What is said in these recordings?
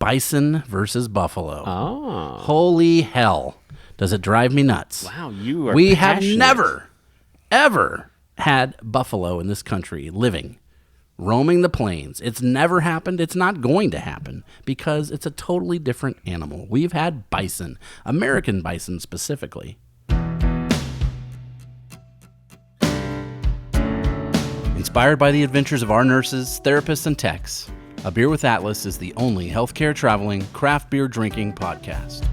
bison versus buffalo. Oh. Holy hell. Does it drive me nuts? Wow, you are We passionate. have never, ever had buffalo in this country living, roaming the plains. It's never happened. It's not going to happen because it's a totally different animal. We've had bison, American bison specifically. Inspired by the adventures of our nurses, therapists, and techs, A Beer with Atlas is the only healthcare traveling, craft beer drinking podcast.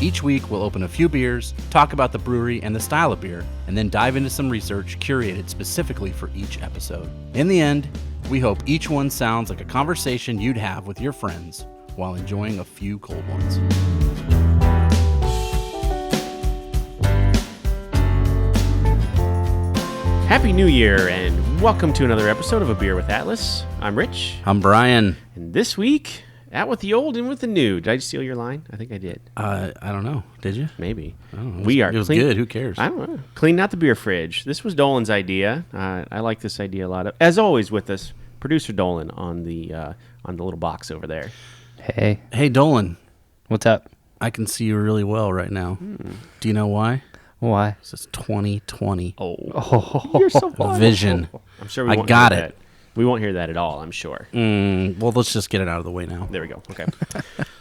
Each week, we'll open a few beers, talk about the brewery and the style of beer, and then dive into some research curated specifically for each episode. In the end, we hope each one sounds like a conversation you'd have with your friends while enjoying a few cold ones. Happy New Year, and welcome to another episode of A Beer with Atlas. I'm Rich. I'm Brian. And this week, out with the old and with the new. Did I steal your line? I think I did. I don't know. Did you? Maybe. I don't know. It was good. Who cares? I don't know. Cleaning out the beer fridge. This was Dolan's idea. I like this idea a lot. As always with us, producer Dolan on the little box over there. Hey, Dolan. what's up? I can see you really well right now. Do you know why? Why? This is 2020. Oh, you're so fun. Vision. I'm sure I won't got hear it. that. We won't hear that at all, I'm sure. Well, let's just get it out of the way now. There we go. Okay.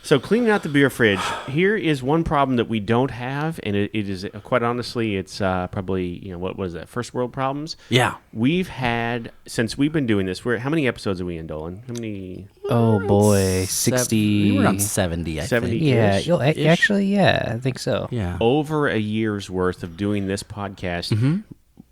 So cleaning out the beer fridge. Here is one problem that we don't have, and it is quite honestly, it's probably, what was that? First world problems. Yeah. We've had, since we've been doing this, how many episodes are we in, Dolan? How many? Oh boy, 60. We were on 70, I 70. think. Yeah, Ish. actually, yeah, I think so. Yeah. Over a year's worth of doing this podcast.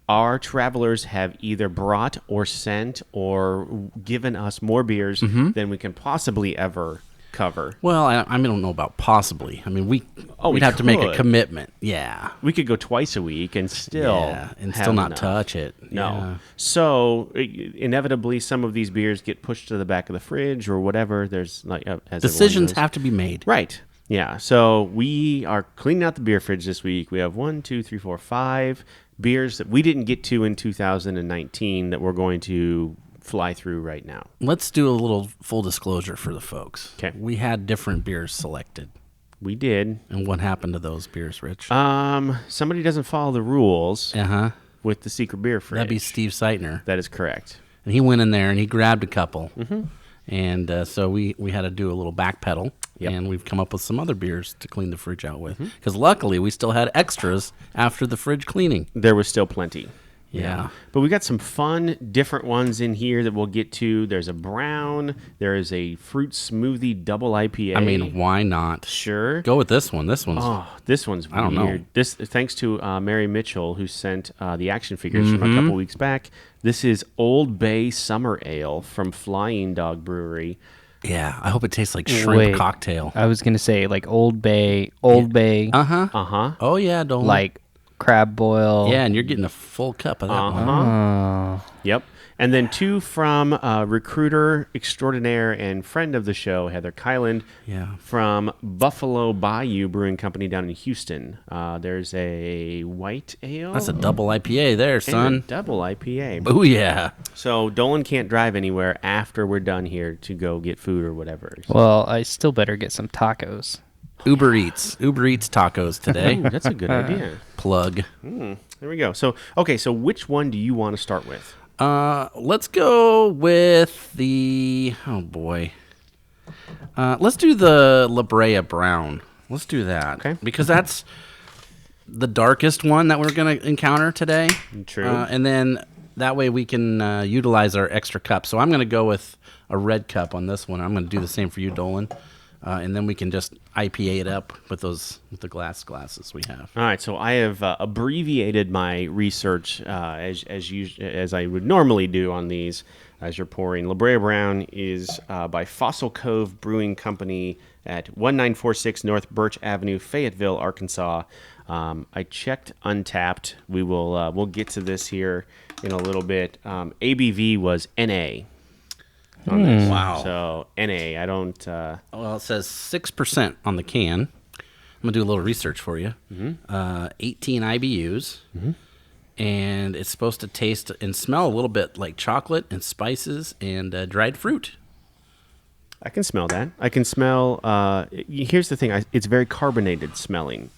Our travelers have either brought or sent or given us more beers than we can possibly ever cover. Well, I don't know about possibly. I mean, we'd we have to make a could. commitment. Yeah. We could go twice a week and still and have still not enough. touch it. No. Yeah. So inevitably, some of these beers get pushed to the back of the fridge or whatever. There's like as Decisions everyone knows. have to be made. Right. Yeah. So we are cleaning out the beer fridge this week. We have 1, 2, 3, 4, 5 beers that we didn't get to in 2019 that we're going to fly through right now. Let's do a little full disclosure for the folks. 'Kay. We had different beers selected. We did. And what happened to those beers, Rich? Somebody doesn't follow the rules with the secret beer fridge. That'd be Steve Seitner. That is correct. And he went in there and he grabbed a couple. And so we had to do a little backpedal. Yep. And we've come up with some other beers to clean the fridge out with. Because luckily, we still had extras after the fridge cleaning. There was still plenty. Yeah. But we got some fun, different ones in here that we'll get to. There's a brown. There is a fruit smoothie double IPA. I mean, why not? Sure. Go with this one. This one's... Oh, this one's weird. I don't know. This, thanks to Mary Mitchell, who sent the action figures from a couple weeks back. This is Old Bay Summer Ale from Flying Dog Brewery. Yeah, I hope it tastes like shrimp Wait. cocktail. I was gonna say like Old Bay, Oh, yeah, don't... like crab boil. Yeah, and you're getting a full cup of that one. Oh, Yep. And then 2 from recruiter extraordinaire and friend of the show, Heather Kyland, Yeah. from Buffalo Bayou Brewing Company down in Houston. There's a white ale. That's a double IPA there, and a son. double IPA. Oh, yeah. So Dolan can't drive anywhere after we're done here to go get food or whatever. well, I still better get some tacos. Uber Eats tacos today. Ooh, that's a good idea. Plug. There we go. So, okay, so which one do you want to start with? Let's go with the... Oh, boy. Let's do the La Brea Brown. Let's do that. Okay. Because that's the darkest one that we're going to encounter today. True. And then that way we can utilize our extra cup. So I'm going to go with a red cup on this one. I'm going to do the same for you, Dolan. And then we can just IPA it up with the glasses we have. All right, so I have abbreviated my research as I would normally do on these as you're pouring. La Brea Brown is by Fossil Cove Brewing Company at 1946 North Birch Avenue, Fayetteville, Arkansas. I checked Untapped. We'll get to this here in a little bit. ABV was NA. On this. Wow. So NA, I don't. Well, it says 6% on the can. I'm going to do a little research for you. 18 IBUs. And it's supposed to taste and smell a little bit like chocolate and spices and dried fruit. I can smell that. I can smell. Here's the thing. It's very carbonated smelling,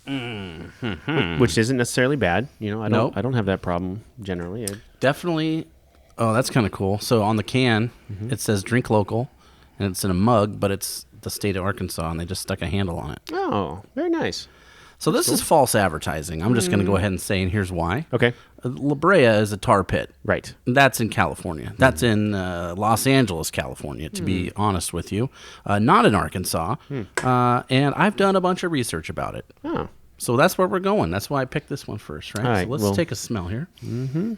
which isn't necessarily bad. I don't. Nope. I don't have that problem generally. Definitely. Oh, that's kind of cool. So on the can, it says "Drink Local," and it's in a mug, but it's the state of Arkansas, and they just stuck a handle on it. Oh, very nice. So this is false advertising. I'm just going to go ahead and say, and here's why. Okay. La Brea is a tar pit. Right. That's in California. That's in Los Angeles, California, to be honest with you. Not in Arkansas. And I've done a bunch of research about it. Oh. So that's where we're going. That's why I picked this one first, right? All right, So let's well- take a smell here. We're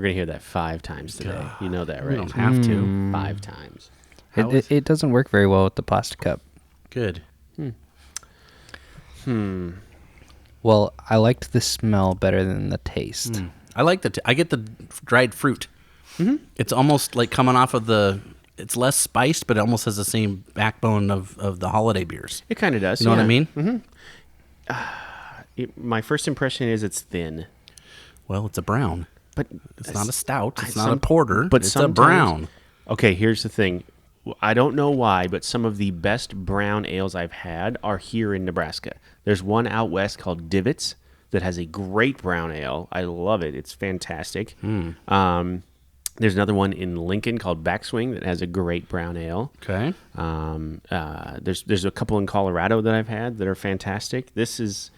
gonna hear that 5 times today. You know that, right? We don't have to. 5 times. How is- It doesn't work very well with the plastic cup. Good. Well, I liked the smell better than the taste. I like I get the dried fruit. It's almost like coming off of it's less spiced, but it almost has the same backbone of the holiday beers. It kind of does. You know what I mean? My first impression is it's thin, Well, it's a brown. but It's not a stout. It's not a some- porter. but it's a sometimes- brown. Okay, here's the thing. I don't know why, but some of the best brown ales I've had are here in Nebraska. There's one out west called Divots that has a great brown ale. I love it. It's fantastic. There's another one in Lincoln called Backswing that has a great brown ale. Okay. There's a couple in Colorado that I've had that are fantastic. This is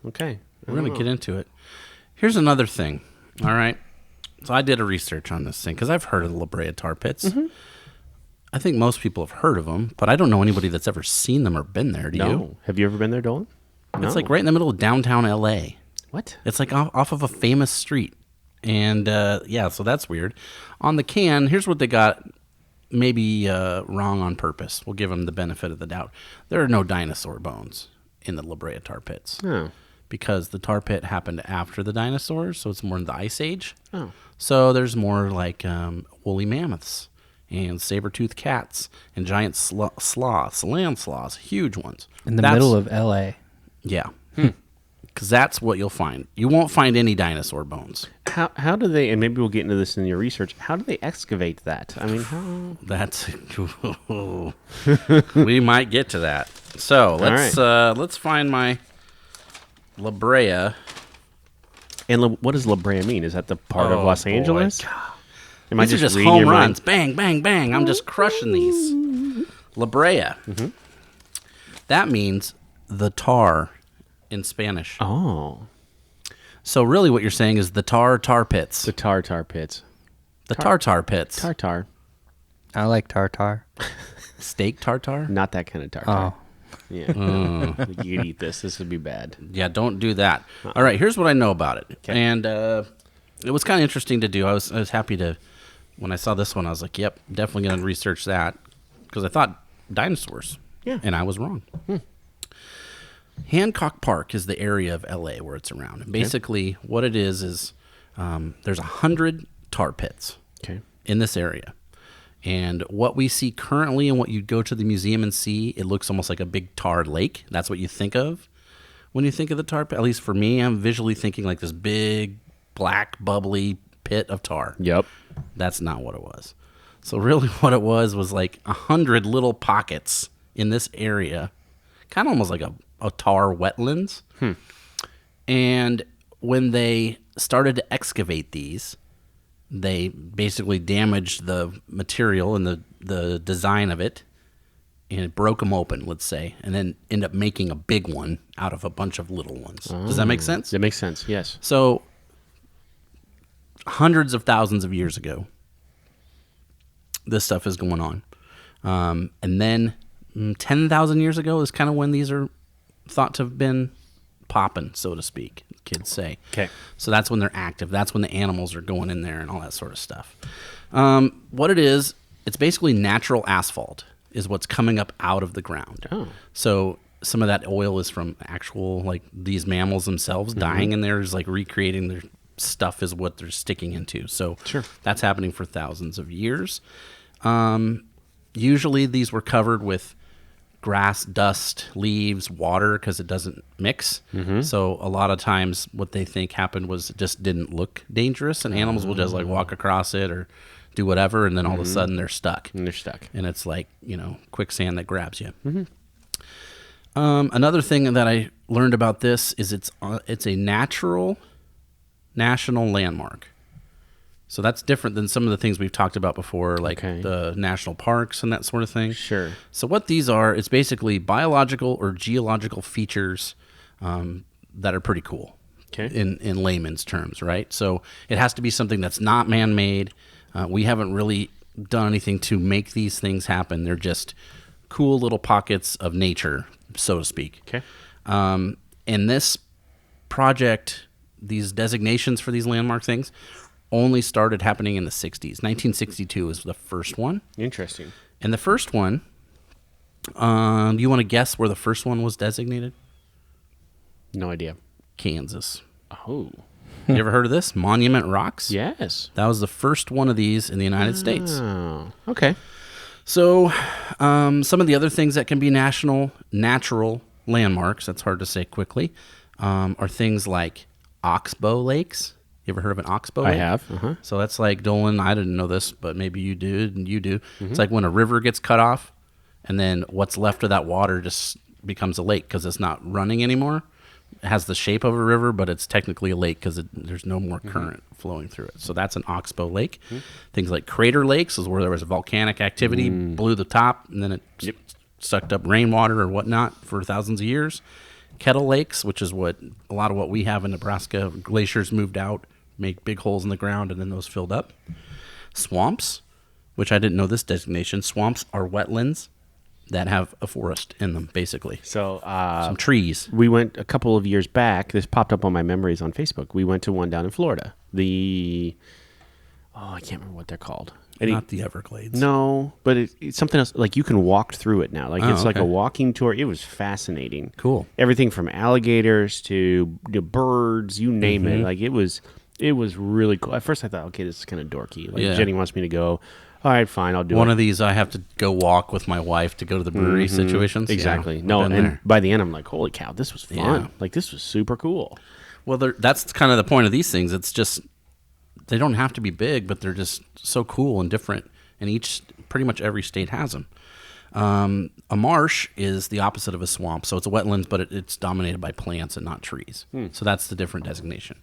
okay. We're going to get into it. Here's another thing. All right. So I did a research on this thing because I've heard of the La Brea tar pits. I think most people have heard of them, but I don't know anybody that's ever seen them or been there. Do you? No, have you ever been there, Dolan? It's like right in the middle of downtown LA. What? It's like off of a famous street. And yeah, so that's weird. On the can, here's what they got maybe wrong on purpose. We'll give them the benefit of the doubt. There are no dinosaur bones in the La Brea tar pits. Oh. Because the tar pit happened after the dinosaurs, so it's more in the Ice Age. Oh. So there's more like woolly mammoths and saber-toothed cats and giant sloths, land sloths, huge ones. In the middle of LA. Yeah. Because that's what you'll find. You won't find any dinosaur bones. How do they, and maybe we'll get into this in your research, how do they excavate that? I mean, how? That's we might get to that. So let's find my La Brea. And what does La Brea mean? Is that the part of Los boy. Angeles? Am These are just reading home your runs. mind? Bang, bang, bang. I'm just crushing these. La Brea. That means the tar in Spanish. Oh, So really what you're saying is the tar pits. the tartar pits. The tartar pits. Tartar, I like tartar. Steak tartar? not that kind of tartar. Oh. Yeah, you could eat this. This would be bad. Yeah, don't do that. All right, here's what I know about it. Okay. And it was kind of interesting to do. I was happy to, when I saw this one, I was like, yep, definitely going to research that. Because I thought dinosaurs. Yeah. And I was wrong. Hancock Park is the area of LA where it's around. And basically, what it is there's 100 tar pits Okay. in this area. And what we see currently and what you go to the museum and see, it looks almost like a big tar lake. That's what you think of when you think of the tar pit. At least for me, I'm visually thinking like this big, black, bubbly pit of tar. Yep. That's not what it was. So really what it was like 100 little pockets in this area, kind of almost like a tar wetlands. And when they started to excavate these, they basically damaged the material and the design of it, and it broke them open, let's say, and then end up making a big one out of a bunch of little ones. Does that make sense? That makes sense. Yes. So hundreds of thousands of years ago, this stuff is going on. And then 10,000 years ago is kind of when these are thought to have been popping, so to speak, kids say. Okay. So that's when they're active. That's when the animals are going in there and all that sort of stuff. What it is, it's basically natural asphalt is what's coming up out of the ground. Oh. So some of that oil is from actual, like, these mammals themselves dying in there, is like recreating their stuff is what they're sticking into. So Sure. that's happening for thousands of years. Usually these were covered with grass, dust, leaves, water, because it doesn't mix. So a lot of times what they think happened was it just didn't look dangerous, and animals will just like walk across it or do whatever, and then all of a sudden they're stuck. And they're stuck. And it's like, quicksand that grabs you. Another thing that I learned about this is it's a natural national landmark. So that's different than some of the things we've talked about before, like the national parks and that sort of thing. Sure. So what these are, it's basically biological or geological features that are pretty cool in layman's terms, right? So it has to be something that's not man-made. We haven't really done anything to make these things happen. They're just cool little pockets of nature, so to speak. Okay. And this project, these designations for these landmark things, only started happening in the 60s. 1962 was the first one. Interesting. And the first one, do you want to guess where the first one was designated? No idea. Kansas. Oh. You ever heard of this? Monument Rocks? Yes. That was the first one of these in the United States. Oh. Okay. So some of the other things that can be natural landmarks, that's hard to say quickly, are things like oxbow lakes. You ever heard of an oxbow lake? I have. So that's like Dolan. I didn't know this, but maybe you do, and you do. It's like when a river gets cut off, and then what's left of that water just becomes a lake because it's not running anymore. It has the shape of a river, but it's technically a lake because there's no more current flowing through it. So that's an oxbow lake. Things like crater lakes is where there was volcanic activity, blew the top, and then it sucked up rainwater or whatnot for thousands of years. Kettle lakes, which is what a lot of what we have in Nebraska, glaciers moved out, make big holes in the ground, and then those filled up. Swamps, which I didn't know this designation. Swamps are wetlands that have a forest in them, basically. So Some trees. we went a couple of years back. This popped up on my memories on Facebook. We went to one down in Florida. I can't remember what they're called. Not the Everglades. No, but it's something else. Like you can walk through it now. Like it's like a okay. walking tour. It was fascinating. Cool. Everything from alligators to the birds, you name it. Like it was really cool. At first I thought, okay, this is kind of dorky. Like Jenny wants me to go. All right, fine, I'll do it. One of these I have to go walk with my wife to go to the brewery situations. Exactly. Yeah, No, I've and been there. by the end I'm like, holy cow, this was fun. Yeah. Like this was super cool. Well, that's kind of the point of these things. It's just they don't have to be big, but they're just so cool and different. And pretty much every state has them. A marsh is the opposite of a swamp, so it's a wetlands, but it's dominated by plants and not trees. So that's the different designation.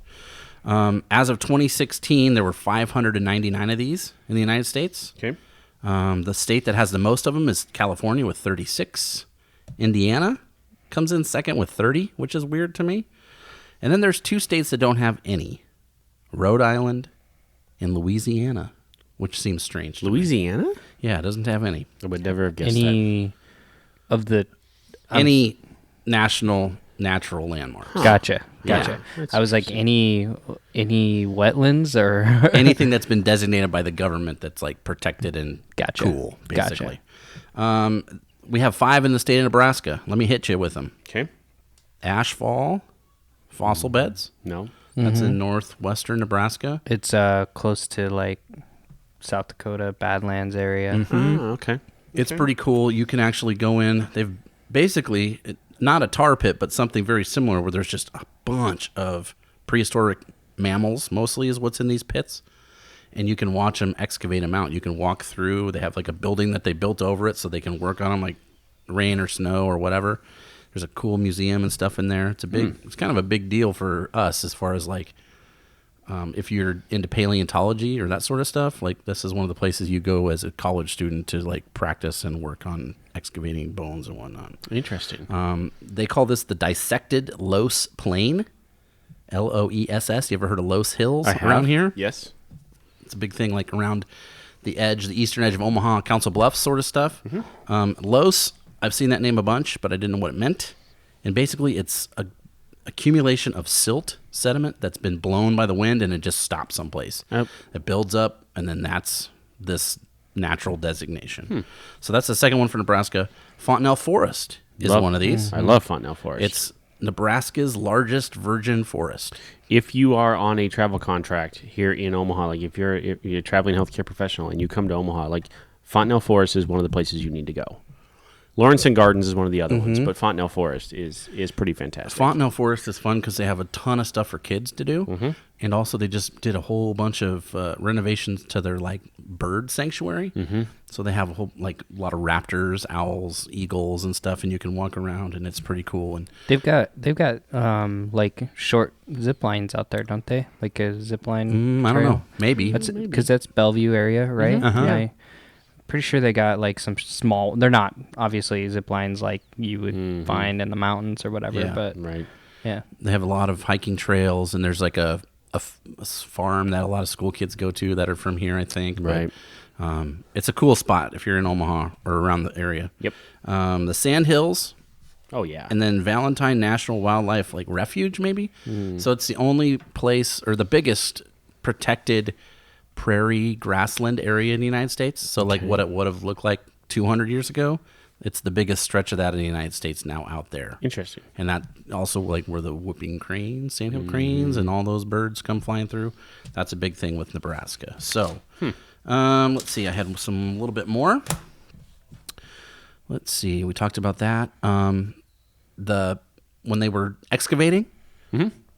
As of 2016, there were 599 of these in the United States. Okay. The state that has the most of them is California with 36. Indiana comes in second with 30, which is weird to me. And then there's two states that don't have any. Rhode Island and Louisiana, which seems strange to me. Louisiana? Yeah, it doesn't have any. I would never have guessed Any of the Any national natural landmarks. Gotcha. Yeah. I was like, any wetlands or Anything that's been designated by the government that's like protected and Gotcha. cool, Gotcha. basically. We have 5 in the state of Nebraska. Let me hit you with them. that. Okay. Ashfall fossil beds. No. That's in northwestern Nebraska. it's close to like South Dakota Badlands area. Oh, okay. It's pretty cool. You can actually go in. They've basically not a tar pit, but something very similar where there's just a bunch of prehistoric mammals, mostly is what's in these pits. And you can watch them excavate them out. You can walk through. They have like a building that they built over it so they can work on them like rain or snow or whatever. There's a cool museum and stuff in there. It's kind of a big deal for us as far as like if you're into paleontology or that sort of stuff. Like this is one of the places you go as a college student to like practice and work on excavating bones and whatnot. Interesting. They call this the dissected Loess Plain, Loess. You ever heard of Loess Hills around here? Yes. It's a big thing like around the eastern edge of Omaha, Council Bluffs sort of stuff. Loess, I've seen that name a bunch, but I didn't know what it meant. And basically it's a accumulation of silt sediment that's been blown by the wind and it just stops someplace. Yep. It builds up, and then that's this natural designation. So that's the second one for Nebraska. Fontenelle Forest is one of these. I love Fontenelle Forest. It's Nebraska's largest virgin forest. If you are on a travel contract here in Omaha, like if you're a traveling healthcare professional and you come to Omaha, like Fontenelle Forest is one of the places you need to go. Lawrence and Gardens is one of the other ones, but Fontenelle Forest is pretty fantastic. Fontenelle Forest is fun because they have a ton of stuff for kids to do, and also they just did a whole bunch of renovations to their like bird sanctuary. So they have a lot of raptors, owls, eagles, and stuff, and you can walk around, and it's pretty cool. And they've got like short zip lines out there, don't they? Like a zip line. I don't know, maybe because that's Bellevue area, right? Yeah. Pretty sure they got like some small. They're not obviously zip lines like you would find in the mountains or whatever. Yeah. But Right. yeah, they have a lot of hiking trails, and there's like a farm that a lot of school kids go to that are from here, I think. Right. But, it's a cool spot if you're in Omaha or around the area. Yep. The Sand Hills, Oh yeah. and then Valentine National Wildlife Refuge, maybe. So it's the only place or the biggest protected prairie grassland area in the United States. So like what it would have looked like 200 years ago, it's the biggest stretch of that in the United States now out there. Interesting. And that also like where the whooping cranes, sandhill cranes, and all those birds come flying through. That's a big thing with Nebraska. So let's see. I had a little bit more. Let's see. We talked about that. When they were excavating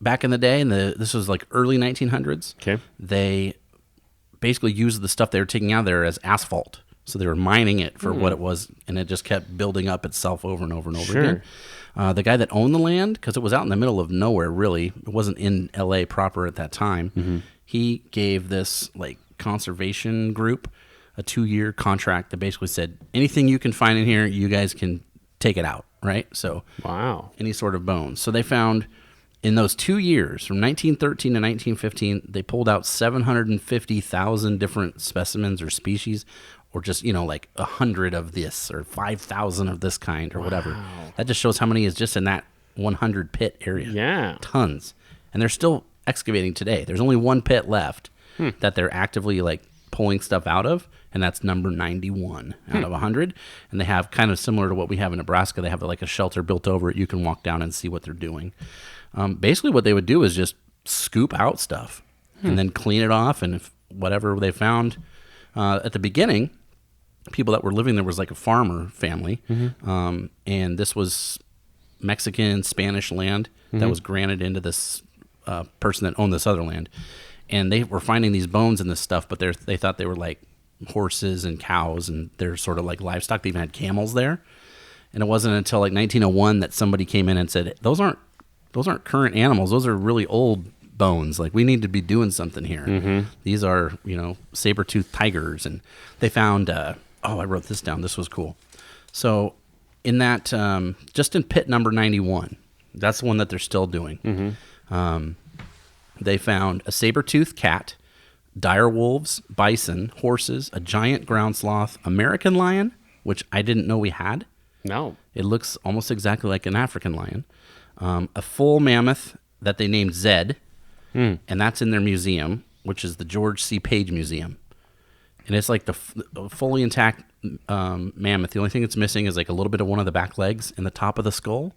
back in the day, and this was like early 1900s. Okay. They basically used the stuff they were taking out there as asphalt. So they were mining it for what it was, and it just kept building up itself over and over and over again. The guy that owned the land, because it was out in the middle of nowhere, really, it wasn't in L.A. proper at that time, he gave this like conservation group a 2-year contract that basically said, anything you can find in here, you guys can take it out, right? So Wow. any sort of bones. So they found in those 2 years, from 1913 to 1915, they pulled out 750,000 different specimens or species, or just, like 100 of this or 5,000 of this kind or whatever. That just shows how many is just in that 100 pit area. Yeah. Tons. And they're still excavating today. There's only one pit left that they're actively like pulling stuff out of, and that's number 91 out of 100. And they have kind of similar to what we have in Nebraska. They have like a shelter built over it. You can walk down and see what they're doing. Basically what they would do is just scoop out stuff and then clean it off. And if whatever they found at the beginning, people that were living there was like a farmer family. And this was Mexican, Spanish land that was granted into this person that owned this other land. And they were finding these bones and this stuff, but they thought they were like horses and cows, and they're sort of like livestock. They even had camels there. And it wasn't until like 1901 that somebody came in and said, those aren't current animals. Those are really old bones. Like, we need to be doing something here. These are, saber-toothed tigers. And they found, I wrote this down. This was cool. So in that, just in pit number 91, that's the one that they're still doing. They found a saber-toothed cat, dire wolves, bison, horses, a giant ground sloth, American lion, which I didn't know we had. No. It looks almost exactly like an African lion. A full mammoth that they named Zed, and that's in their museum, which is the George C. Page Museum. And it's like the fully intact mammoth. The only thing that's missing is like a little bit of one of the back legs and the top of the skull,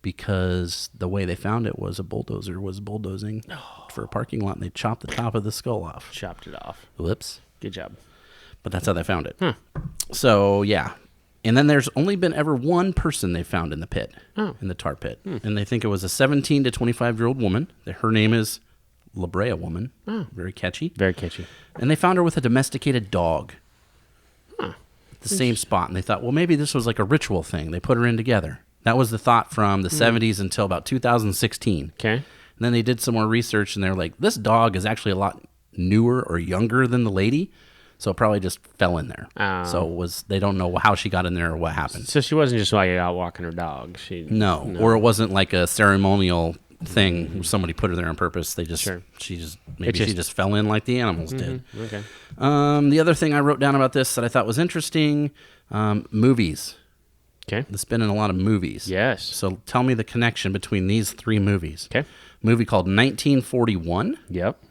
because the way they found it was a bulldozer was bulldozing for a parking lot, and they chopped the top of the skull off. Chopped it off. Whoops. Good job. But that's how they found it. So, yeah. And then there's only been ever one person they found in the pit, in the tar pit. And they think it was a 17 to 25-year-old woman. Her name is La Brea Woman. Very catchy. Very catchy. And they found her with a domesticated dog. The same spot. And they thought, well, maybe this was like a ritual thing. They put her in together. That was the thought from the 70s until about 2016. Okay. And then they did some more research, and they're like, this dog is actually a lot newer or younger than the lady. So it probably just fell in there. So they don't know how she got in there or what happened. So she wasn't just like out walking her dog. No. Or it wasn't like a ceremonial thing. Somebody put her there on purpose. She just fell in like the animals did. Okay. The other thing I wrote down about this that I thought was interesting, movies. Okay. It's been in a lot of movies. Yes. So tell me the connection between these three movies. Okay. Movie called 1941. Yep.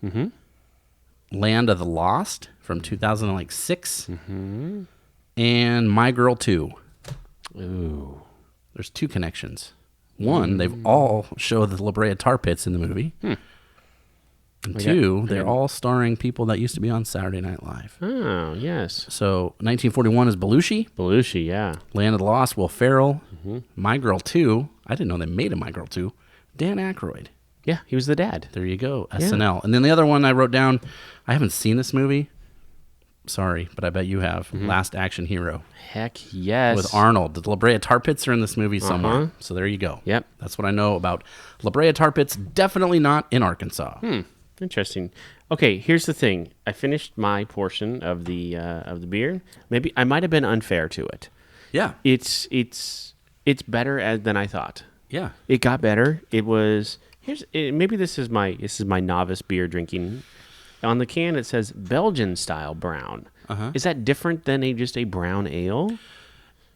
Land of the Lost from 2006. And My Girl 2. Ooh. There's two connections. One, they've all show the La Brea tar pits in the movie. And two, they're all starring people that used to be on Saturday Night Live. Oh, yes. So 1941 is Belushi. Belushi, yeah. Land of the Lost, Will Ferrell. My Girl 2. I didn't know they made a My Girl 2. Dan Aykroyd. Yeah, he was the dad. There you go. SNL. And then the other one I wrote down, I haven't seen this movie. Sorry, but I bet you have. Last Action Hero. Heck yes. With Arnold. The La Brea Tar Pits are in this movie somewhere. So there you go. Yep. That's what I know about La Brea Tar Pits. Definitely not in Arkansas. Interesting. Okay, here's the thing. I finished my portion of the beer. Maybe I might have been unfair to it. Yeah. It's better than I thought. Yeah. It got better. It was maybe this is my novice beer drinking. On the can it says Belgian style brown. Is that different than just a brown ale?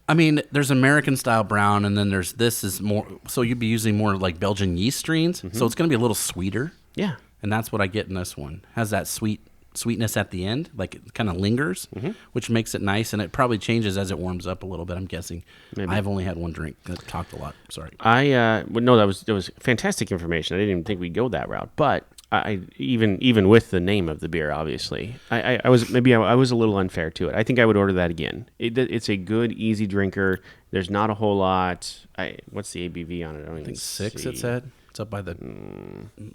I mean, there's American style brown, and then this is more. So you'd be using more like Belgian yeast strains, so it's going to be a little sweeter. Yeah, and that's what I get in this one. Has that sweetness at the end, like it kind of lingers, which makes it nice, and it probably changes as it warms up a little bit. I'm guessing. Maybe. I've only had one drink. I talked a lot. Sorry. No, that was fantastic information. I didn't even think we'd go that route, but. I even with the name of the beer, obviously, I was a little unfair to it. I think I would order that again. It's a good, easy drinker. There's not a whole lot. What's the ABV on it? I don't even 6. see. It said it's up by the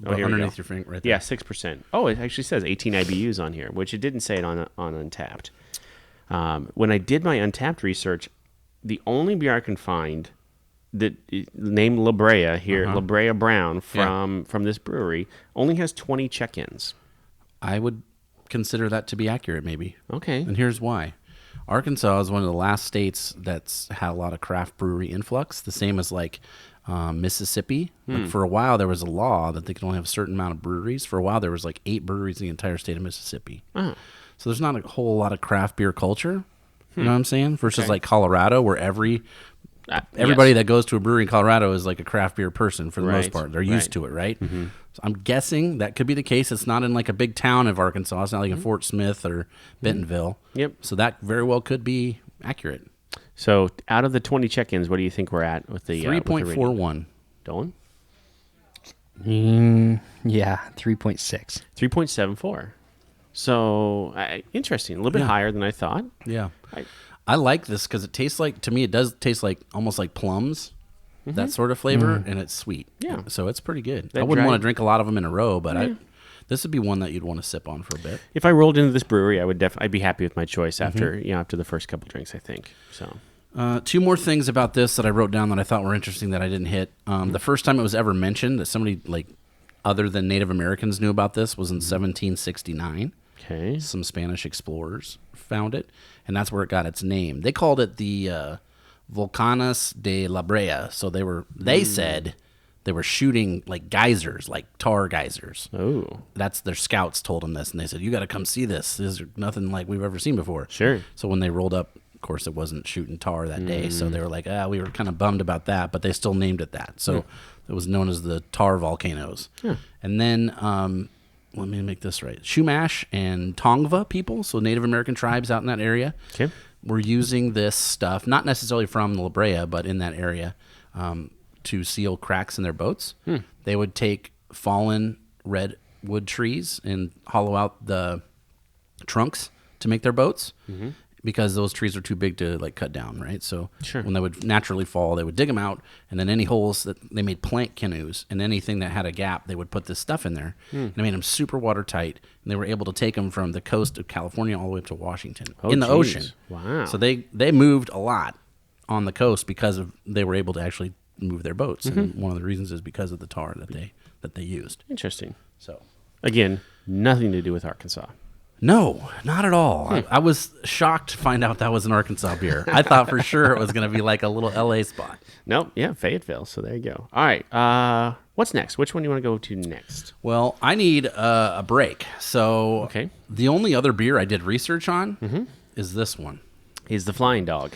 underneath your finger right there. Yeah, 6%. Oh, it actually says 18 IBUs on here, which it didn't say it on Untapped. When I did my Untapped research, the only beer I can find that named La Brea here, La Brea Brown from this brewery, only has 20 check-ins. I would consider that to be accurate, maybe. Okay. And here's why. Arkansas is one of the last states that's had a lot of craft brewery influx, the same as like Mississippi. Like for a while, there was a law that they could only have a certain amount of breweries. For a while, there was like 8 breweries in the entire state of Mississippi. So there's not a whole lot of craft beer culture. You know what I'm saying? Versus like Colorado, where everybody that goes to a brewery in Colorado is like a craft beer person for the most part. They're used to it, right? So I'm guessing that could be the case. It's not in like a big town of Arkansas. It's not like in Fort Smith or Bentonville. Yep. So that very well could be accurate. So out of the 20 check-ins, what do you think we're at with the 3.41? Dolan? Yeah, 3.6. 3.74. So interesting. A little bit higher than I thought. Yeah. I like this because it tastes like, to me, it does taste like almost like plums, that sort of flavor, and it's sweet. Yeah. So it's pretty good. I wouldn't want to drink a lot of them in a row, but this would be one that you'd want to sip on for a bit. If I rolled into this brewery, I'd be happy with my choice after the first couple drinks, I think. So. 2 more things about this that I wrote down that I thought were interesting that I didn't hit. The first time it was ever mentioned that somebody like other than Native Americans knew about this was in 1769. Okay. Some Spanish explorers found it, and that's where it got its name. They called it the Volcanes de la Brea. So they said they were shooting like geysers, like tar geysers. Oh. That's their scouts told them this, and they said, "You got to come see this. This is nothing like we've ever seen before." Sure. So when they rolled up, of course, it wasn't shooting tar that day. So they were like, we were kind of bummed about that, but they still named it that. So it was known as the tar volcanoes. And then let me make this right. Chumash and Tongva people, so Native American tribes out in that area, were using this stuff, not necessarily from La Brea, but in that area, to seal cracks in their boats. They would take fallen redwood trees and hollow out the trunks to make their boats. Because those trees are too big to like cut down, right? So when they would naturally fall, they would dig them out, and then any holes that they made plank canoes, and anything that had a gap, they would put this stuff in there, and it made them super watertight, and they were able to take them from the coast of California all the way up to Washington in the ocean. Wow! So they moved a lot on the coast because they were able to actually move their boats, and one of the reasons is because of the tar that they used. Interesting. So again, nothing to do with Arkansas. No, not at all. I was shocked to find out that was an Arkansas beer. I thought for sure it was going to be like a little LA spot. Nope. Yeah, Fayetteville. So there you go. All right. What's next? Which one do you want to go to next? Well, I need a break. So the only other beer I did research on is this one. Is the Flying Dog.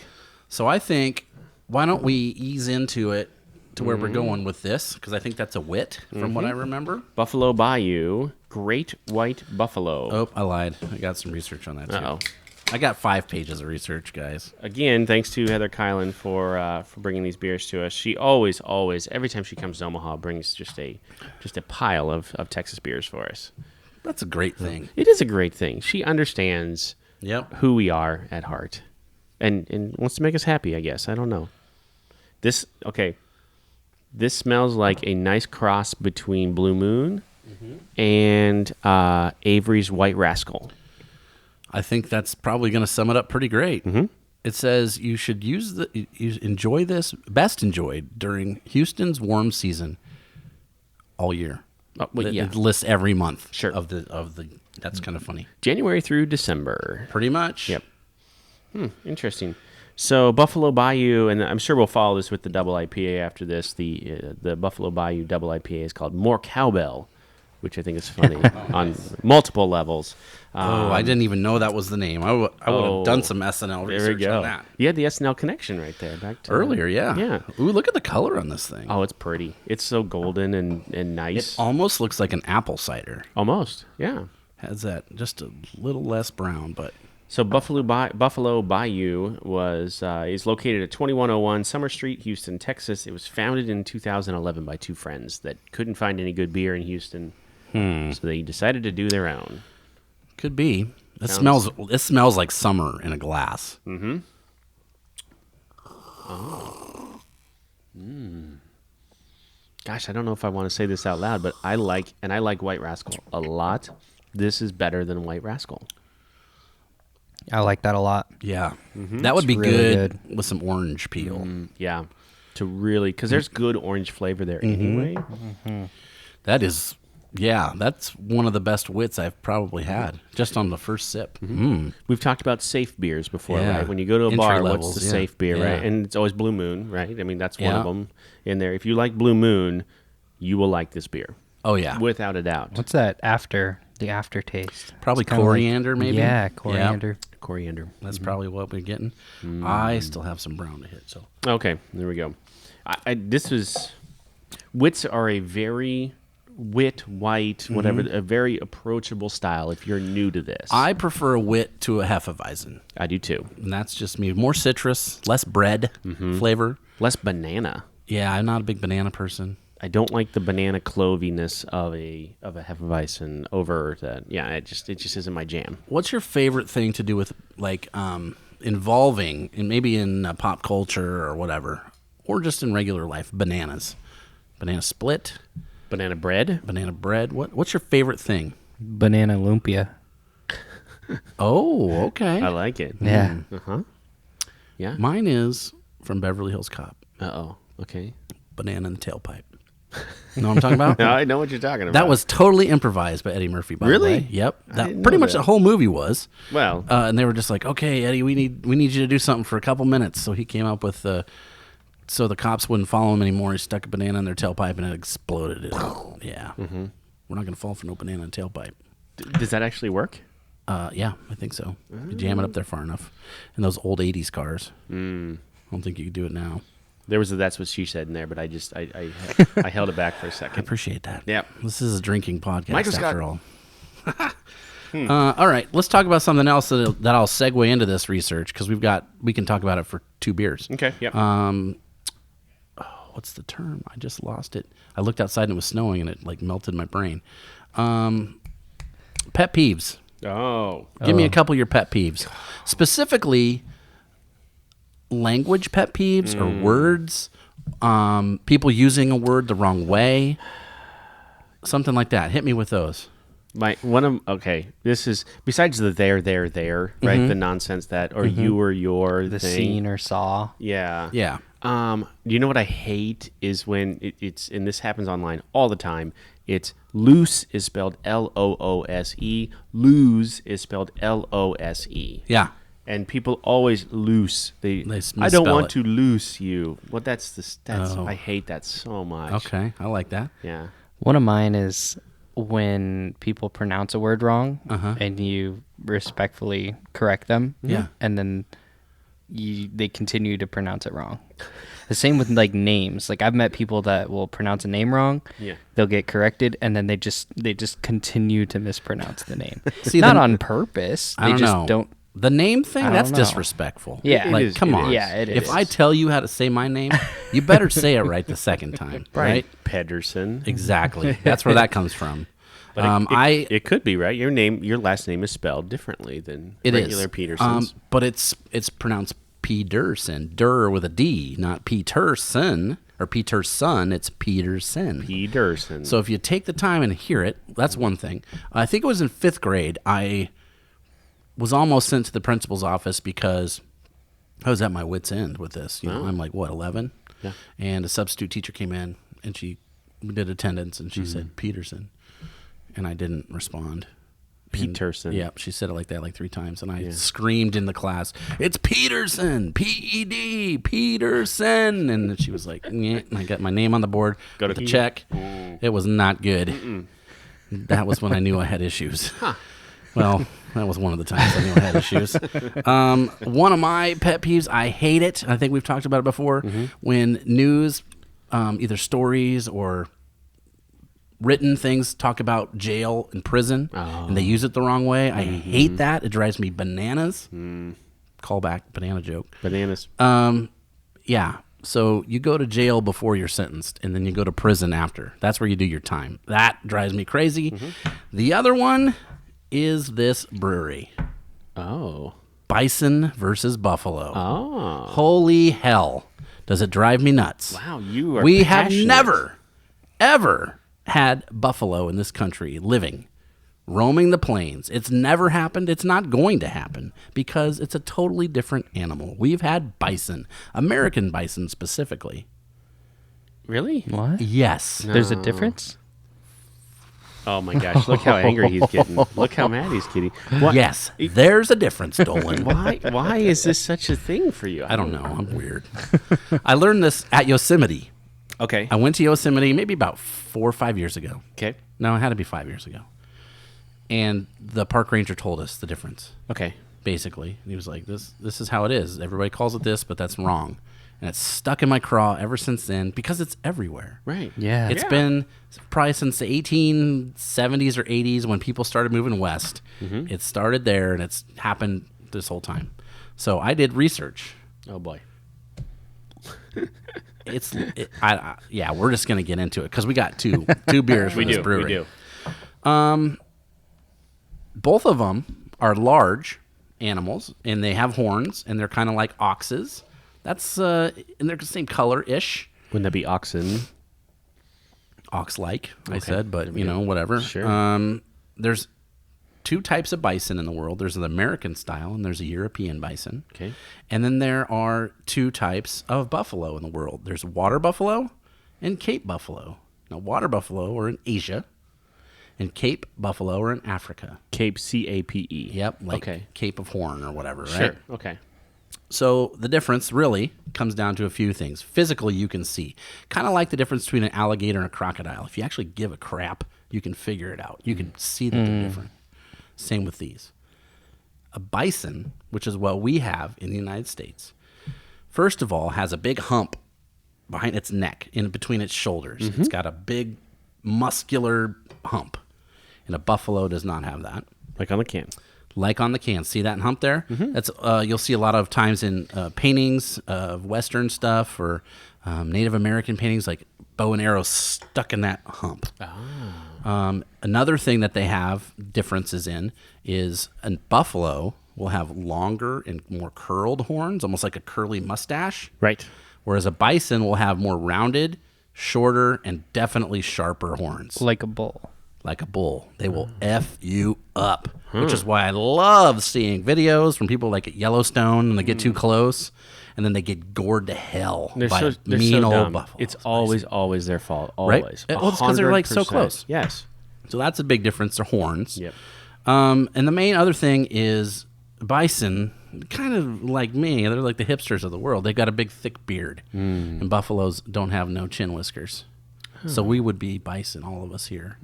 So I think, why don't we ease into it to where we're going with this? Because I think that's a wit from what I remember. Buffalo Bayou. Great White Buffalo. Oh, I lied. I got some research on that too. Uh-oh. I got 5 pages of research, guys. Again, thanks to Heather Kylan for bringing these beers to us. She always, every time she comes to Omaha, brings just a pile of Texas beers for us. That's a great thing. It is a great thing. She understands Yep. who we are at heart, and wants to make us happy. I guess I don't know. This smells like a nice cross between Blue Moon and Avery's White Rascal. I think that's probably going to sum it up pretty great. Mm-hmm. It says you should enjoy this best enjoyed during Houston's warm season all year. Oh, well, It lists every month. Sure. Of the. That's kind of funny. January through December. Pretty much. Yep. Interesting. So Buffalo Bayou, and I'm sure we'll follow this with the double IPA after this. The Buffalo Bayou double IPA is called More Cowbell, which I think is funny on multiple levels. I didn't even know that was the name. I would have done some SNL There we research go. on that. You had the SNL connection right there. Back to Earlier, yeah. Yeah. Ooh, look at the color on this thing. Oh, it's pretty. It's so golden and nice. It almost looks like an apple cider. Almost, yeah. Has that just a little less brown, but So Buffalo Bayou is located at 2101 Summer Street, Houston, Texas. It was founded in 2011 by 2 friends that couldn't find any good beer in Houston, so they decided to do their own. could be. It smells like summer in a glass. Mm-hmm. Gosh, I don't know if I want to say this out loud, but I like White Rascal a lot. This is better than White Rascal. I like that a lot. Yeah, that would be really good with some orange peel. Yeah, to really, because there's good orange flavor there anyway. That is, yeah, that's one of the best wits I've probably had just on the first sip. We've talked about safe beers before, Yeah. right? When you go to a Entry bar, levels, what's the yeah. safe beer, Yeah. right? And it's always Blue Moon, right? I mean, that's one Yeah. of them in there. If you like Blue Moon, you will like this beer, Oh yeah, without a doubt. What's that the aftertaste? probably It's kinda coriander, maybe. Yeah, coriander. Coriander. That's probably what we're getting. I still have some brown to hit, so Okay, there we go. Wits are a very white, whatever, a very approachable style if you're new to this. I prefer a wit to a Hefeweizen, I do too. and that's just me. More citrus, less bread flavor. Less banana. Yeah, I'm not a big banana person. I don't like the banana cloviness of a Hefeweizen over that. Yeah, it just isn't my jam. What's your favorite thing to do with like involving, and maybe in pop culture or whatever, or just in regular life, bananas, banana split, Banana bread. banana bread? What's your favorite thing? Banana lumpia. Oh, okay. I like it. Yeah. Yeah. Mine is from Beverly Hills Cop. Uh-oh. Okay. Banana in the tailpipe. Know what I'm talking about? I know what you're talking about. That was totally improvised by Eddie Murphy. By Really? the way. Yep. I That didn't pretty know much that. the whole movie was. Well, And they were just like, "Okay, Eddie, we need you to do something for a couple minutes." So he came up with so the cops wouldn't follow him anymore. He stuck a banana in their tailpipe and it exploded. Yeah. We're not gonna fall for no banana in tailpipe. does that actually work? Yeah, I think so. You jam it up there far enough. In those old '80s cars. I don't think you could do it now. There was a "That's What She Said" in there, but I held it back for a I second. appreciate that. Yep. This is a drinking podcast Michael Scott. after all. All right, let's talk about something else that I'll segue into this research because we can talk about it for 2 beers. Okay. Yep. What's the term? I just lost it. I looked outside and it was snowing and it like melted my brain. Pet peeves. Oh. Give me a couple of your pet peeves. Specifically, language pet peeves or words. People using a word the wrong way. Something like that. Hit me with those. This is besides the there, right? The nonsense that or you or your The thing. seen or saw. Yeah. Yeah. You know what I hate is when it's and this happens online all the time. It's loose is spelled Loose. Lose is spelled Lose. Yeah. And people always loose. I don't misspell want it. to loose you. Well, that's Oh. I hate that so much. Okay. I like that. Yeah. One of mine is when people pronounce a word wrong and you respectfully correct them. Yeah. And then they continue to pronounce it wrong. The same with like names. Like I've met people that will pronounce a name wrong. Yeah. They'll get corrected and then they just continue to mispronounce the name. See, Not the- on purpose. I They don't just know. don't The name thing, I don't that's know. disrespectful. Yeah. Like, It is, come it on. is. Yeah, it If is. I tell you how to say my name, you better say it right the second time, right? Pedersen. Exactly. That's where that comes from. But it could be right. Your last name is spelled differently than It is regular Petersons. but it's pronounced Pedersen, Der with a D, not Peterson or Peterson. It's Peterson. Pedersen. So if you take the time and hear it, that's one thing. I think it was in 5th grade. I was almost sent to the principal's office because I was at my wit's end with this. I'm like, what, 11? Yeah. And a substitute teacher came in and she did attendance and she said Peterson, and I didn't respond. Peterson. Yeah, she said it like that like 3 times, and I screamed in the class, "It's Peterson, P-E-D, Peterson!" And then she was like, "Yeah," and I got my name on the board with the check. It was not good. That was when I knew I had issues. Well, that was one of the times I knew I had issues. One of my pet peeves, I hate it. I think we've talked about it before. When news, either stories or written things talk about jail and prison, and they use it the wrong way. I hate that. It drives me bananas. Callback, banana joke. Bananas. Yeah. So you go to jail before you're sentenced, and then you go to prison after. That's where you do your time. That drives me crazy. The other one is this brewery. Oh. Bison versus buffalo. Oh. Holy hell. Does it drive me nuts? Wow, you are We have passionate. never, ever had buffalo in this country living, roaming the plains. It's never happened. It's not going to happen because it's a totally different animal. We've had bison, American bison specifically. Really? What? Yes. There's a difference? Oh my gosh! Look how angry he's getting. Look how mad he's getting. What? Yes. There's a difference, Dolan. Why is this such a thing for you? I don't know. I'm weird. I learned this at Yosemite. Okay. I went to Yosemite maybe about 4 or 5 years ago. Okay. No, it had to be 5 years ago. And the park ranger told us the difference. Okay. Basically, and he was like, "This is how it is. Everybody calls it this, but that's wrong." And it's stuck in my craw ever since then because it's everywhere. Right. Yeah. It's been probably since the 1870s or 80s when people started moving west. It started there, and it's happened this whole time. So I did research. Oh boy. Yeah, we're just gonna get into it because we got two beers from this brewery. We do. Both of them are large animals, and they have horns, and they're kind of like oxes. That's and they're the same color-ish. Wouldn't that be oxen? Ox-like, I said, but whatever. Sure. There's 2 types of bison in the world. There's an American style, and there's a European bison. Okay. And then there are 2 types of buffalo in the world. There's water buffalo and Cape buffalo. Now, water buffalo are in Asia, and Cape buffalo are in Africa. Cape, C-A-P-E. Yep, like Okay. Cape of Horn or whatever, right? Sure. Okay. So the difference really comes down to a few things. Physically, you can see. Kind of like the difference between an alligator and a crocodile. If you actually give a crap, you can figure it out. You can see that they're different. Same with these. A bison, which is what we have in the United States, first of all, has a big hump behind its neck, in between its shoulders. It's got a big, muscular hump. And a buffalo does not have that. Like on the can. Like on the can. See that hump there? That's you'll see a lot of times in paintings of Western stuff or Native American paintings, like bow and arrow stuck in that hump. Another thing that they have differences in is a buffalo will have longer and more curled horns, almost like a curly mustache. Right. Whereas a bison will have more rounded, shorter, and definitely sharper horns. Like a bull. Like a bull. They will F you up, which is why I love seeing videos from people like at Yellowstone, and they get too close, and then they get gored to hell They're by so, a they're mean so old dumb. buffalo. It's always their fault. Right? Always. Well, it's 'cause they're, like, so 100%. close. Yes. So that's a big difference. They're horns. Yep. And the main other thing is bison, kind of like me, they're like the hipsters of the world. They've got a big, thick beard, and buffaloes don't have no chin whiskers. So we would be bison, all of us here,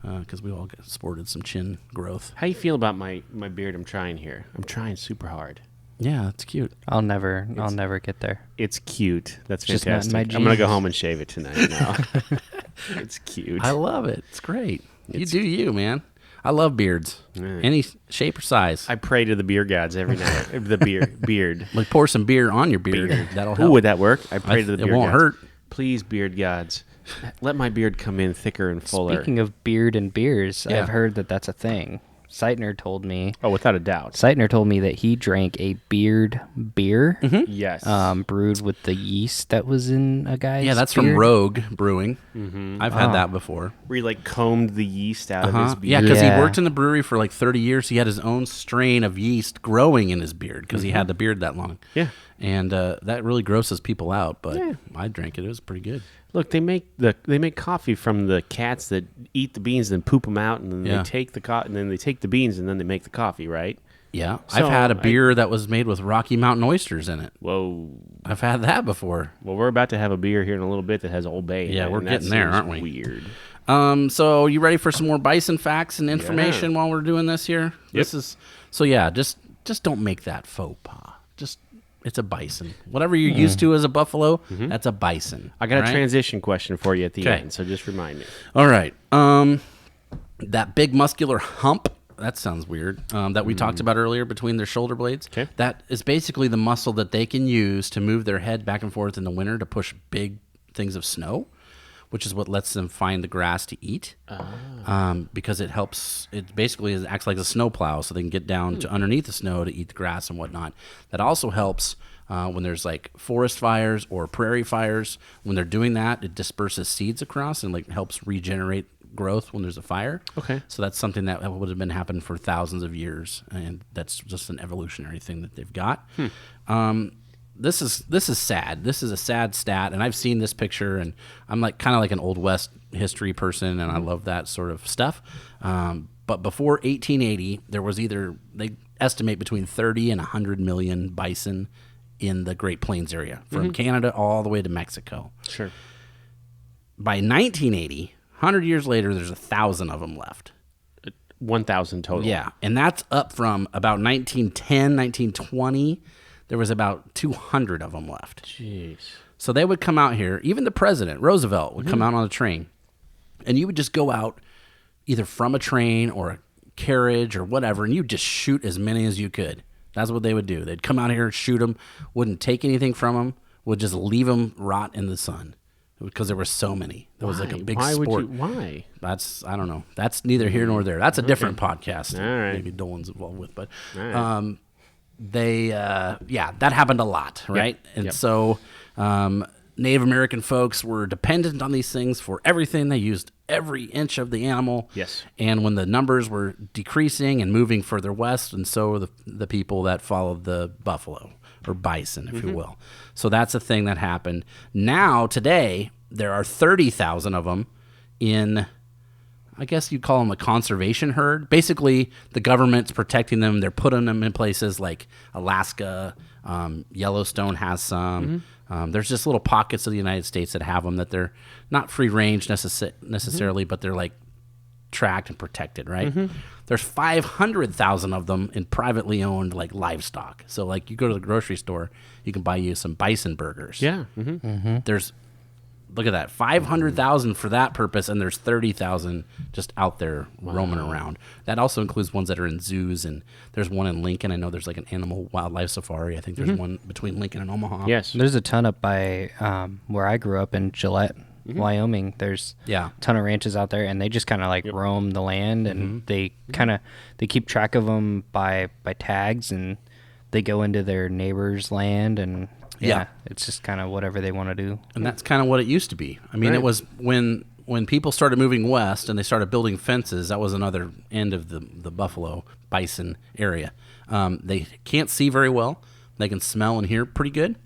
because we all sported some chin growth. How you feel about my beard I'm trying here? I'm trying super hard. Yeah, that's cute. I'll never get there. It's cute. That's just not fantastic. my I'm going to go genes. home and shave it tonight now. It's cute. I love it. It's great. You do you, man. I love beards. Any shape or size. I pray to the beer gods every night. The beard. Like pour some beer on your beard. That'll help. Ooh, would that work? I pray to the beard gods. It won't hurt. Please, beard gods, let my beard come in thicker and fuller. Speaking of beard and beers, I've heard that that's a thing. Seitner told me. Oh, without a doubt. Seitner told me that he drank a beard beer. Yes. Brewed with the yeast that was in a guy's that's beard. from Rogue Brewing. I've had that before. Where he like combed the yeast out of his beard. Yeah, because he worked in the brewery for like 30 years. He had his own strain of yeast growing in his beard because he had the beard that long. Yeah. And that really grosses people out, but I drank it. It was pretty good. Look, they make coffee from the cats that eat the beans and poop them out, and then they take the beans and then they make the coffee, right? Yeah, So I've had a beer that was made with Rocky Mountain oysters in it. Whoa. I've had that before. Well, we're about to have a beer here in a little bit that has Old Bay. Yeah, we're getting there, aren't we? Weird. So you ready for some more bison facts and information while we're doing this here? Yep. Just don't make that faux pas. It's a bison. Whatever you're used to as a buffalo, that's a bison. I got a transition question for you at the end, so just remind me. All right. That big muscular hump, that sounds weird, that we talked about earlier between their shoulder blades, that is basically the muscle that they can use to move their head back and forth in the winter to push big things of snow, which is what lets them find the grass to eat. Because it helps, it basically acts like a snow plow, so they can get down to underneath the snow to eat the grass and whatnot. That also helps when there's like forest fires or prairie fires. When they're doing that, it disperses seeds across and like helps regenerate growth when there's a fire. Okay. So that's something that would have been happening for thousands of years, and that's just an evolutionary thing that they've got. This is sad. This is a sad stat, and I've seen this picture, and I'm like kind of like an Old West history person, and I love that sort of stuff. But before 1880, there was they estimate between 30 and 100 million bison in the Great Plains area, from Canada all the way to Mexico. Sure. By 1980, 100 years later, there's 1,000 of them left. 1,000 total. Yeah, and that's up from about 1910, 1920. There was about 200 of them left. Jeez. So they would come out here. Even the president, Roosevelt, would come out on a train. And you would just go out either from a train or a carriage or whatever, and you'd just shoot as many as you could. That's what they would do. They'd come out here and shoot them, wouldn't take anything from them, would just leave them rot in the sun because there were so many. It was like a big sport. Why? I don't know. That's neither here nor there. That's a different podcast. All right. Maybe Dolan's involved with, but All that happened a lot, right? Yep. And Yep. so Native American folks were dependent on these things for everything. They used every inch of the animal. Yes. And when the numbers were decreasing and moving further west, and so were the people that followed the buffalo or bison, if you will. So that's a thing that happened. Now, today, there are 30,000 of them in, I guess you'd call them a conservation herd. Basically, the government's protecting them. They're putting them in places like Alaska. Yellowstone has some. There's just little pockets of the United States that have them that they're not free range necessarily, but they're like tracked and protected, right? There's 500,000 of them in privately owned like livestock. So like you go to the grocery store, you can buy you some bison burgers. Yeah. There's, look at that, 500,000 for that purpose, and there's 30,000 just out there roaming around. That also includes ones that are in zoos, and there's one in Lincoln. I know there's like an animal wildlife safari. I think there's one between Lincoln and Omaha. Yes. There's a ton up by where I grew up in Gillette, Wyoming. There's a ton of ranches out there, and they just kind of like roam the land, and they keep track of them by tags, and they go into their neighbor's land, and it's just kind of whatever they want to do. And that's kind of what it used to be. I mean, it was when people started moving west and they started building fences, that was another end of the buffalo bison area. They can't see very well. They can smell and hear pretty good.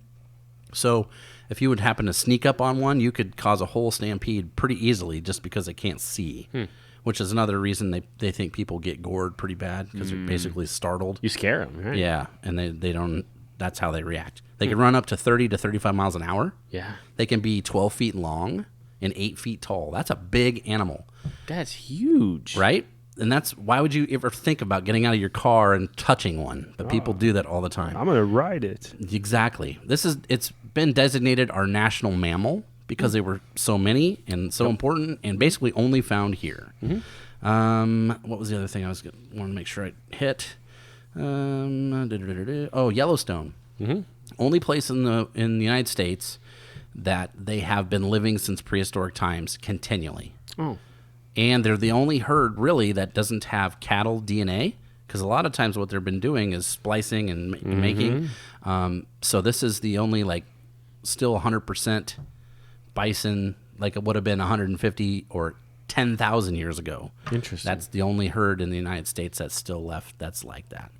So if you would happen to sneak up on one, you could cause a whole stampede pretty easily just because they can't see, which is another reason they think people get gored pretty bad because they're basically startled. You scare them, right? Yeah, and they don't. That's how they react. They can run up to 30 to 35 miles an hour. Yeah. They can be 12 feet long and 8 feet tall. That's a big animal. That's huge. Right? And that's, why would you ever think about getting out of your car and touching one? But people do that all the time. I'm going to ride it. Exactly. It's been designated our national mammal because they were so many and so important and basically only found here. What was the other thing I want to make sure I hit? Yellowstone. Mm-hmm. Only place in the United States that they have been living since prehistoric times continually. Oh. And they're the only herd, really, that doesn't have cattle DNA, because a lot of times what they've been doing is splicing and making. So this is the only, like, still 100% bison, like it would have been 150 or 10,000 years ago. Interesting. That's the only herd in the United States that's still left that's like that.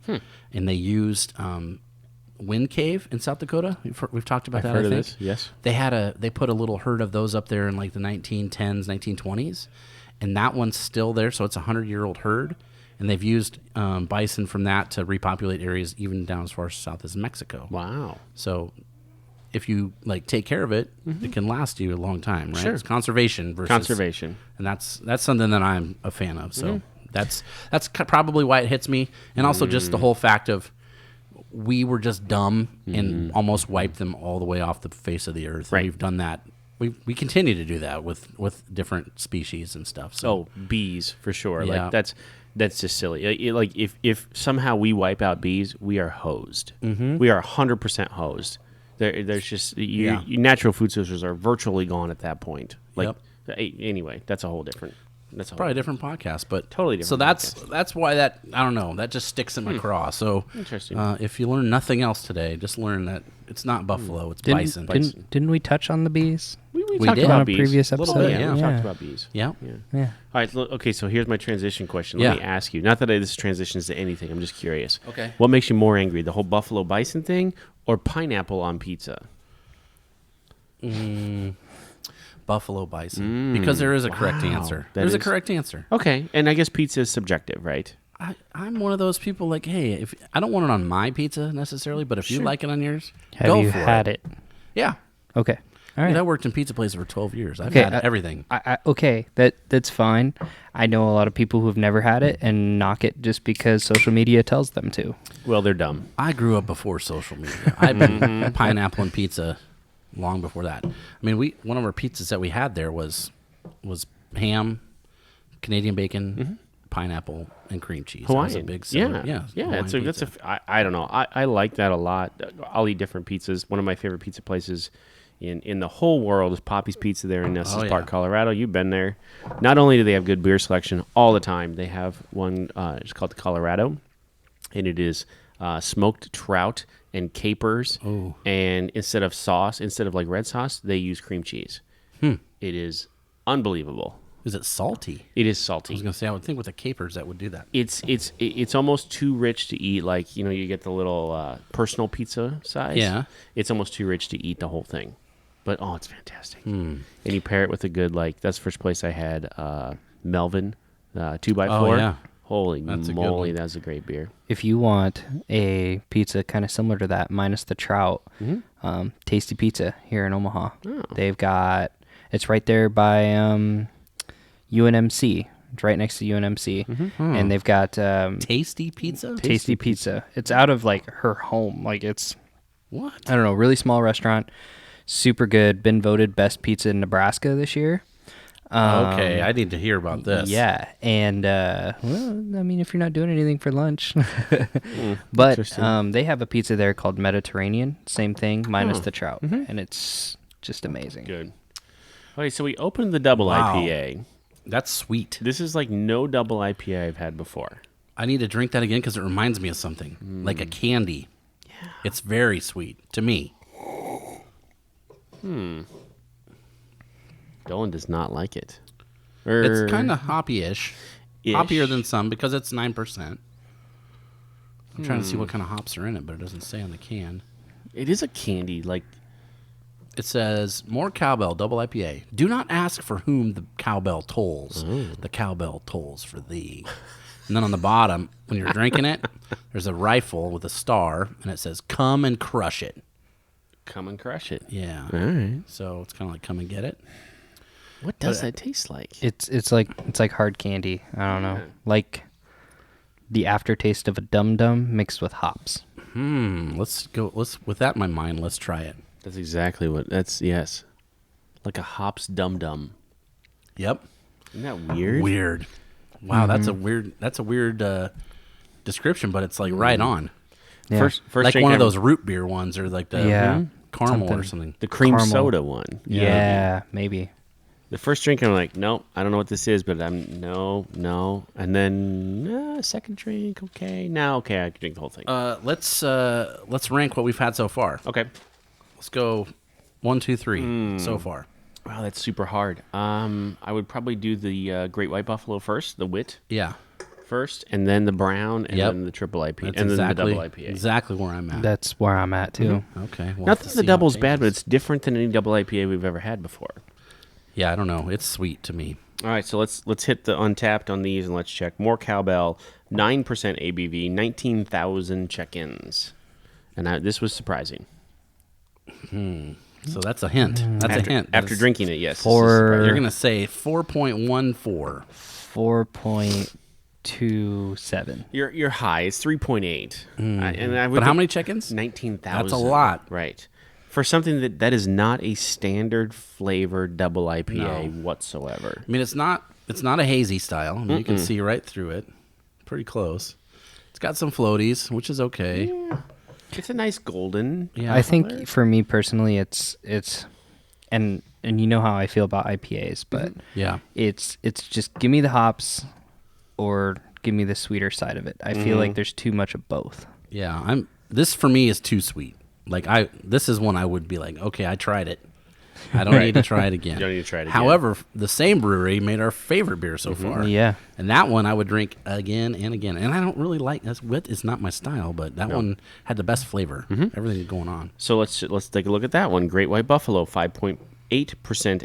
And they used Wind Cave in South Dakota. We've talked about that, I think. Heard of this, yes. They put a little herd of those up there in like the 1910s, 1920s, and that one's still there, so it's a 100-year-old herd. And they've used bison from that to repopulate areas even down as far south as Mexico. Wow. So if you like take care of it, it can last you a long time, right? Sure. It's conservation versus Conservation. and that's something that I'm a fan of. So that's probably why it hits me, and also just the whole fact of we were just dumb and almost wiped them all the way off the face of the earth. Right. We've done that. We continue to do that with different species and stuff. So Oh, bees for sure. Yeah. Like that's just silly. Like if somehow we wipe out bees, we are hosed. We are 100% hosed. There's just your natural food sources are virtually gone at that point. Like anyway, that's a whole different. That's probably a different podcast, but Totally different So that's why that I don't know that just sticks in my craw. So Interesting. If you learn nothing else today, just learn that it's not buffalo, it's bison. Didn't we touch on the bees? We We talked did. about On a bees. previous A little episode, bit, yeah. We Yeah. talked about bees. Yeah. Yeah. All right. Okay. So here's my transition question. Yeah. Let me ask you. Not that this transitions to anything. I'm just curious. Okay. What makes you more angry, the whole buffalo bison thing, or pineapple on pizza? Buffalo bison, because there is a correct Wow. answer. That There's a is- correct answer. Okay. And I guess pizza is subjective, right? I'm one of those people like, hey, if I don't want it on my pizza necessarily, but if you like it on yours, Have go you for had it? Yeah. Okay. All right. Dude, I worked in pizza places for 12 years. I've Okay, had everything. Okay, that's fine. I know a lot of people who've never had it and knock it just because social media tells them to. Well, they're dumb. I grew up before social media. I've been pineapple and pizza long before that. I mean, one of our pizzas that we had there was ham, Canadian bacon, pineapple, and cream cheese. That was Hawaiian. a big seller. Yeah. Hawaiian That's pizza. I don't know. I like that a lot. I'll eat different pizzas. One of my favorite pizza places in the whole world is Poppy's Pizza there in Estes Park, Colorado. You've been there. Not only do they have good beer selection all the time, they have one, it's called the Colorado, and it is smoked trout and capers. Ooh. And instead of like red sauce, they use cream cheese. It is unbelievable. Is it salty? It is I salty. was going to say, I would think with the capers that would do that. It's almost too rich to eat. Like, you get the little personal pizza size. Yeah. It's almost too rich to eat the whole thing. But, it's fantastic. And you pair it with a good, like, that's the first place I had Melvin 2x4. Oh, yeah. Holy That's a good moly, one. that's a great beer. If you want a pizza kind of similar to that, minus the trout, Tasty Pizza here in Omaha. Oh. They've got, it's right there by UNMC. It's right next to UNMC. And they've got Tasty pizza? Tasty Pizza. It's out of like her home. Like it's, What? I don't know, really small restaurant. Super good. Been voted best pizza in Nebraska this year. Okay, I need to hear about this. Yeah, and well, I mean, if you're not doing anything for lunch, but interesting. they have a pizza there called Mediterranean. Same thing, minus the trout, and it's just amazing. Good. Okay, so we opened the double Wow. IPA. That's sweet. This is like no double IPA I've had before. I need to drink that again because it reminds me of something. Like a candy. Yeah. It's very sweet to me. Dolan does not like it. It's kind of hoppy-ish. Ish. Hoppier than some because it's 9%. I'm trying to see what kind of hops are in it, but it doesn't say on the can. It is a candy, like It says, more cowbell, double IPA. Do not ask for whom the cowbell tolls. The cowbell tolls for thee. And then on the bottom, when you're drinking it, there's a rifle with a star, and it says, come and crush it. come and crush it. Yeah. All right. So it's kind of like come and get it. What does that taste like? It's like hard candy. I don't know, like the aftertaste of a Dum Dum mixed with hops. Let's go. With that in my mind, let's try it. That's exactly what. That's yes, like a hops dum dum. Yep. Isn't that weird? Weird. Wow, that's a weird description, but it's like right on. Yeah. First Like drink one of ever- those root beer ones, or like the caramel or something. the cream Caramel. soda one. Yeah, maybe. The first drink, I'm like, nope, I don't know what this is, but no. And then second drink, okay. Now, okay, I can drink the whole thing. Let's rank what we've had so far. Okay. Let's go 1, 2, 3 so far. Wow, that's super hard. I would probably do the Great White Buffalo first, the wit Yeah, first, and then the brown, and Yep. then the triple IPA, that's and exactly, then the double IPA. exactly where I'm at. That's where I'm at too. Okay. We'll Not have to that see the how double's it bad, but changes. it's different than any double IPA we've ever had before. Yeah, I don't know. It's sweet to me. All right, so let's hit the Untapped on these and let's check. More Cowbell, 9% ABV, 19,000 check-ins, and this was surprising. So that's a hint. That's a hint. After drinking it, yes. this is For- surprising. You're gonna say 4.14. 4.27. You're high. It's 3.8. And I would But how think many chickens? 19,000. That's a lot. Right. For something that is not a standard flavored double IPA whatsoever. I mean, it's not a hazy style. I mean, you can see right through it. Pretty close. It's got some floaties, which is okay. It's a nice golden. Yeah. I think for me personally, it's and you know how I feel about IPAs, but Yeah. it's just give me the hops or give me the sweeter side of it. I feel like there's too much of both. Yeah. This for me is too sweet. Like this is one I would be like, okay, I tried it. I don't need to try it again. You don't need to try it again. However, the same brewery made our favorite beer so far. Yeah. And that one I would drink again and again. And I don't really like wit is not my style, but that one had the best flavor. Everything going on. So let's take a look at that one. Great White Buffalo, 5.8%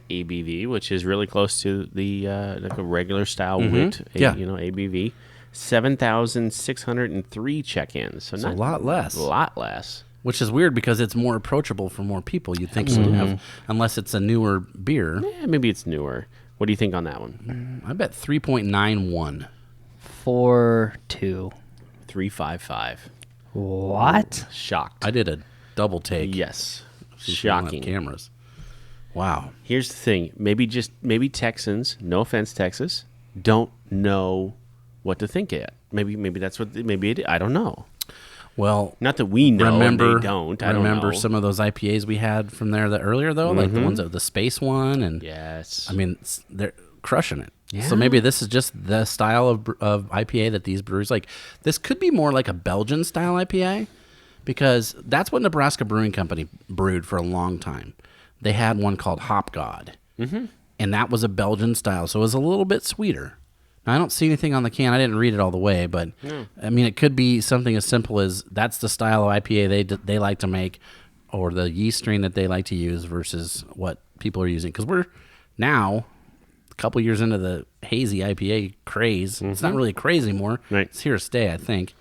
ABV, which is really close to the like a regular style wit, Yeah. ABV. 7,603 check-ins. So It's not a lot less. A lot less. Which is weird because it's more approachable for more people. You'd think would have, unless it's a newer beer. Yeah, maybe it's newer. What do you think on that one? I bet 3.91. 4.2. 3.55. What? Shocked. I did a double take. Yes. since we don't have Shocking. cameras. Wow. Here's the thing. Maybe Texans, no offense, Texas, don't know what to think yet. Maybe that's what. I don't know. Well, Not that we know. remember, and they don't. I don't remember know. some of those IPAs we had from there earlier though, like the ones of the space one, and Yes. I mean they're crushing it. Yeah. So maybe this is just the style of IPA that these breweries like. This could be more like a Belgian style IPA, because that's what Nebraska Brewing Company brewed for a long time. They had one called Hop God, and that was a Belgian style, so it was a little bit sweeter. Now, I don't see anything on the can. I didn't read it all the way, but I mean, it could be something as simple as that's the style of IPA they like to make, or the yeast strain that they like to use versus what people are using. Because we're now a couple years into the hazy IPA craze. It's not really a craze anymore. Right. It's here to stay, I think.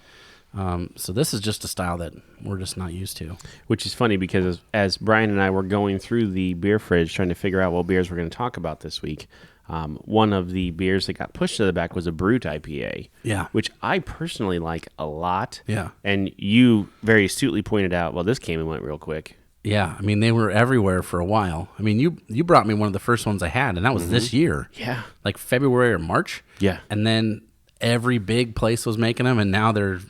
So this is just a style that we're just not used to. Which is funny because as Brian and I were going through the beer fridge trying to figure out what beers we're going to talk about this week, one of the beers that got pushed to the back was a Brute IPA. Yeah. Which I personally like a lot. Yeah. And you very astutely pointed out, well, this came and went real quick. Yeah, I mean, they were everywhere for a while. I mean, you brought me one of the first ones I had, and that was this year. Yeah. Like February or March. Yeah. And then every big place was making them, and now they're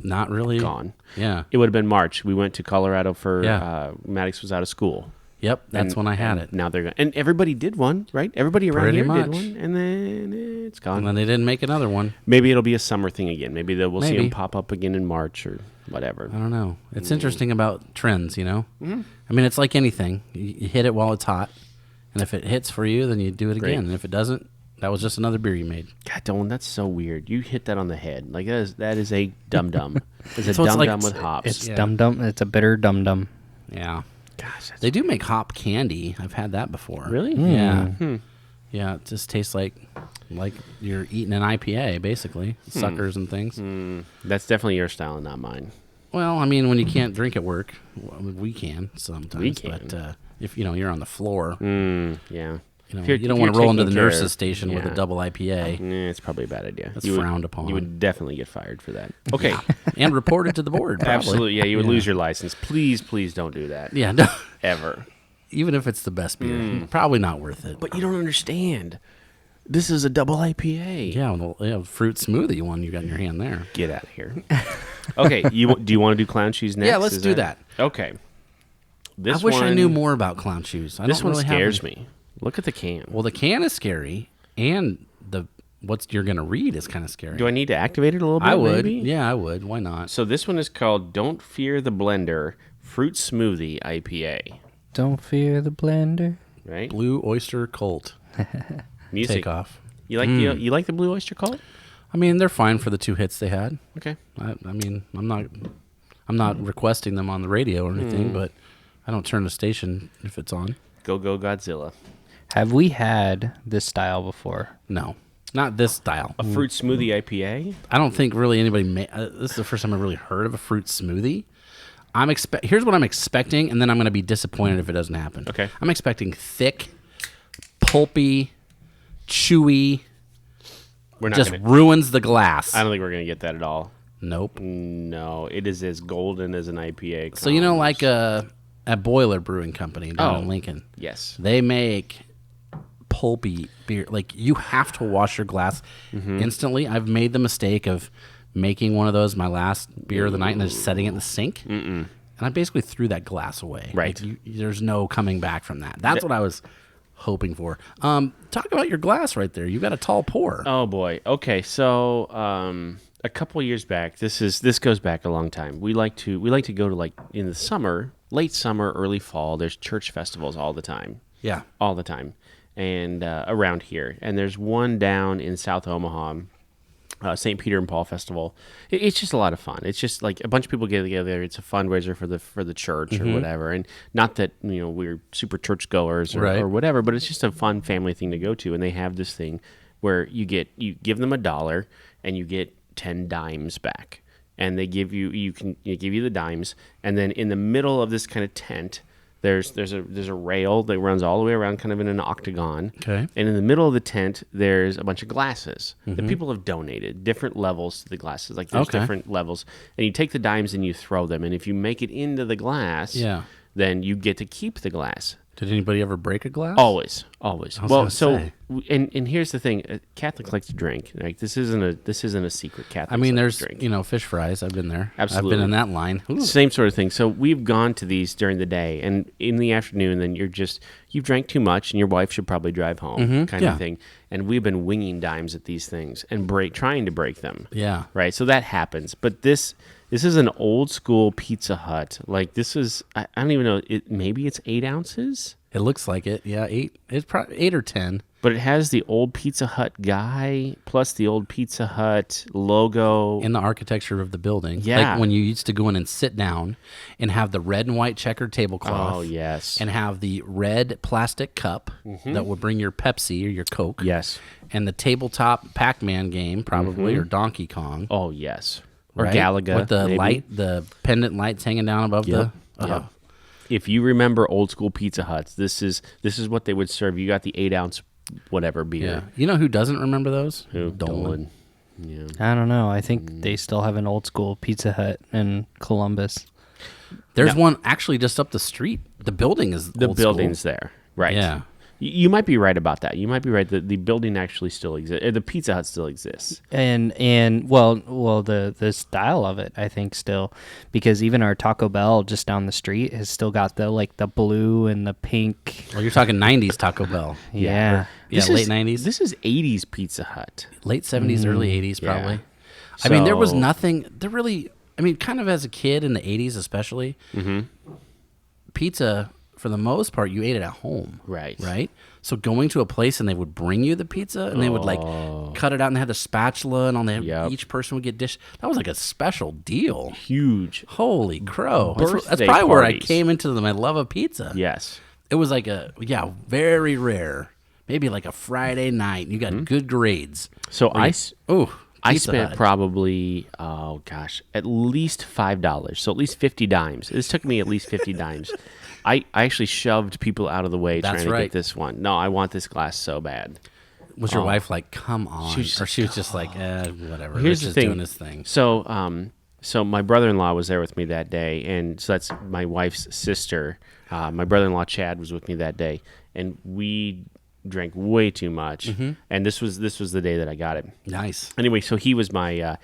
not really Gone. Yeah. It would have been March. We went to Colorado for Yeah. Maddox was out of school. Yep, that's when I had it. Now they're gone. And everybody did one, right? Everybody around Pretty here much. did one, and then it's gone. And then they didn't make another one. Maybe it'll be a summer thing again. Maybe we'll see Maybe. them pop up again in March or whatever. I don't know. It's interesting about trends, you know? I mean, it's like anything. You hit it while it's hot, and if it hits for you, then you do it Great. again. And if it doesn't, that was just another beer you made. God, Dolan, that's so weird. You hit that on the head. Like that is a dum dum. It's a So it's dum like- dum with hops. It's Yeah. dum dum. It's a bitter dum dum. Yeah. Gosh, that's They do make hop candy. I've had that before. Really? Yeah. Yeah, it just tastes like you're eating an IPA, basically. Suckers and things. that's definitely your style and not mine. Well, I mean, when you can't drink at work, we can sometimes. We can. But if you're on the floor, Yeah. you If you're- don't if want to you're roll into the taking care- nurse's station with a yeah. double IPA It's probably a bad idea. That's You would- frowned upon. You would definitely get fired for that. Okay. and report it to the board. Probably. Absolutely. Yeah, you would lose your license. Please don't do that. Yeah, no, Ever. even if it's the best beer, probably not worth it. But you don't understand. This is a double IPA. Yeah, well, fruit smoothie one you got in your hand there. Get out of here. Okay, do you want to do clown shoes next? Yeah, let's do that. Okay. I wish I knew more about clown shoes. This one scares me. Look at the can. Well, the can is scary, and what you're going to read is kind of scary. Do I need to activate it a little bit? I would. Maybe? Yeah, I would. Why not? So this one is called Don't Fear the Blender Fruit Smoothie IPA. Don't fear the blender. Right? Blue Oyster Cult. Music. Take off. You like the Blue Oyster Cult? I mean, they're fine for the 2 hits they had. Okay. I mean, I'm not requesting them on the radio or anything, but I don't turn the station if it's on. Go Godzilla. Have we had this style before? No, not this style. A fruit smoothie IPA? I don't think really anybody. This is the first time I've really heard of a fruit smoothie. Here's what I'm expecting, and then I'm going to be disappointed if it doesn't happen. Okay. I'm expecting thick, pulpy, chewy. We're not just gonna, ruins the glass. I don't think we're going to get that at all. Nope. No, it is as golden as an IPA. So like at Boiler Brewing Company down in Lincoln. Yes. They make pulpy beer. Like, you have to wash your glass instantly. I've made the mistake of making one of those my last beer of the night and then just setting it in the sink. And I basically threw that glass away. Right. Like, there's no coming back from that. That's what I was hoping for. Talk about your glass right there. You got a tall pour. Oh boy. Okay. So a couple years back, this goes back a long time. We like to go to, like, in the summer, late summer, early fall. There's church festivals all the time. Yeah. All the time. And around here. And there's one down in South Omaha, St. Peter and Paul Festival. It's just a lot of fun. It's just like a bunch of people get together. It's a fundraiser for the church or whatever. And not that we're super church goers or whatever, but it's just a fun family thing to go to. And they have this thing where you give them $1 and you get 10 dimes back. And they give you the dimes, and then in the middle of this kind of tent, there's a rail that runs all the way around, kind of in an octagon. Okay. And in the middle of the tent, there's a bunch of glasses that people have donated, different levels to the glasses. Like, there's different levels. And you take the dimes and you throw them. And if you make it into the glass, then you get to keep the glass. Did anybody ever break a glass? Always. Well, say. and here's the thing: Catholics like to drink. Like, this isn't a secret. Catholics. I mean, like there's to drink. Fish fries. I've been there. Absolutely. I've been in that line. Ooh. Same sort of thing. So we've gone to these during the day, and in the afternoon, then you've drank too much, and your wife should probably drive home, kind of thing. And we've been winging dimes at these things and trying to break them. Yeah. Right. So that happens. But this is an old school Pizza Hut. Like, this is, I don't even know. Maybe it's 8 ounces. It looks like it. Yeah, 8. It's probably 8 or 10. But it has the old Pizza Hut guy plus the old Pizza Hut logo. In the architecture of the building. Yeah. Like when you used to go in and sit down and have the red and white checkered tablecloth. Oh, yes. And have the red plastic cup that would bring your Pepsi or your Coke. Yes. And the tabletop Pac-Man game, probably, or Donkey Kong. Oh, yes. Or right? Galaga. With the maybe. the pendant lights hanging down above the... Yep. If you remember old school Pizza Huts, this is what they would serve. You got the 8 ounce whatever beer. Yeah. You know who doesn't remember those? Who? Dolan. Yeah. I don't know. I think they still have an old school Pizza Hut in Columbus. There's one actually just up the street. The building is The old building's school. there. Right. Yeah. You might be right about that. You might be right that the building actually still exists. The Pizza Hut still exists. And the style of it, I think, still, because even our Taco Bell just down the street has still got the blue and the pink. Well, you're talking 90s Taco Bell. Yeah. Yeah, late 90s. This is 80s Pizza Hut. Late 70s, early 80s, probably. Yeah. I mean, there was So- nothing. There really, I mean, kind of as a kid in the 80s, especially, pizza, for the most part, you ate it at home. Right. Right? So going to a place and they would bring you the pizza and they would cut it out and they had the spatula and each person would get dish. That was like a special deal. Huge. Holy crow. That's Birthday probably where I parties. came into my love of pizza. Yes. It was like very rare. Maybe like a Friday night. And you got good grades. So I Pizza spent Hut. probably, at least $5. So at least 50 dimes. This took me at least 50 dimes. I actually shoved people out of the way trying to get this one. No, I want this glass so bad. Was your wife like, come on? She was just like, whatever. Here's the Rich is thing. doing his thing. So my brother-in-law was there with me that day, and so that's my wife's sister. My brother-in-law Chad was with me that day, and we drank way too much, and this was the day that I got it. Nice. Anyway, so he was my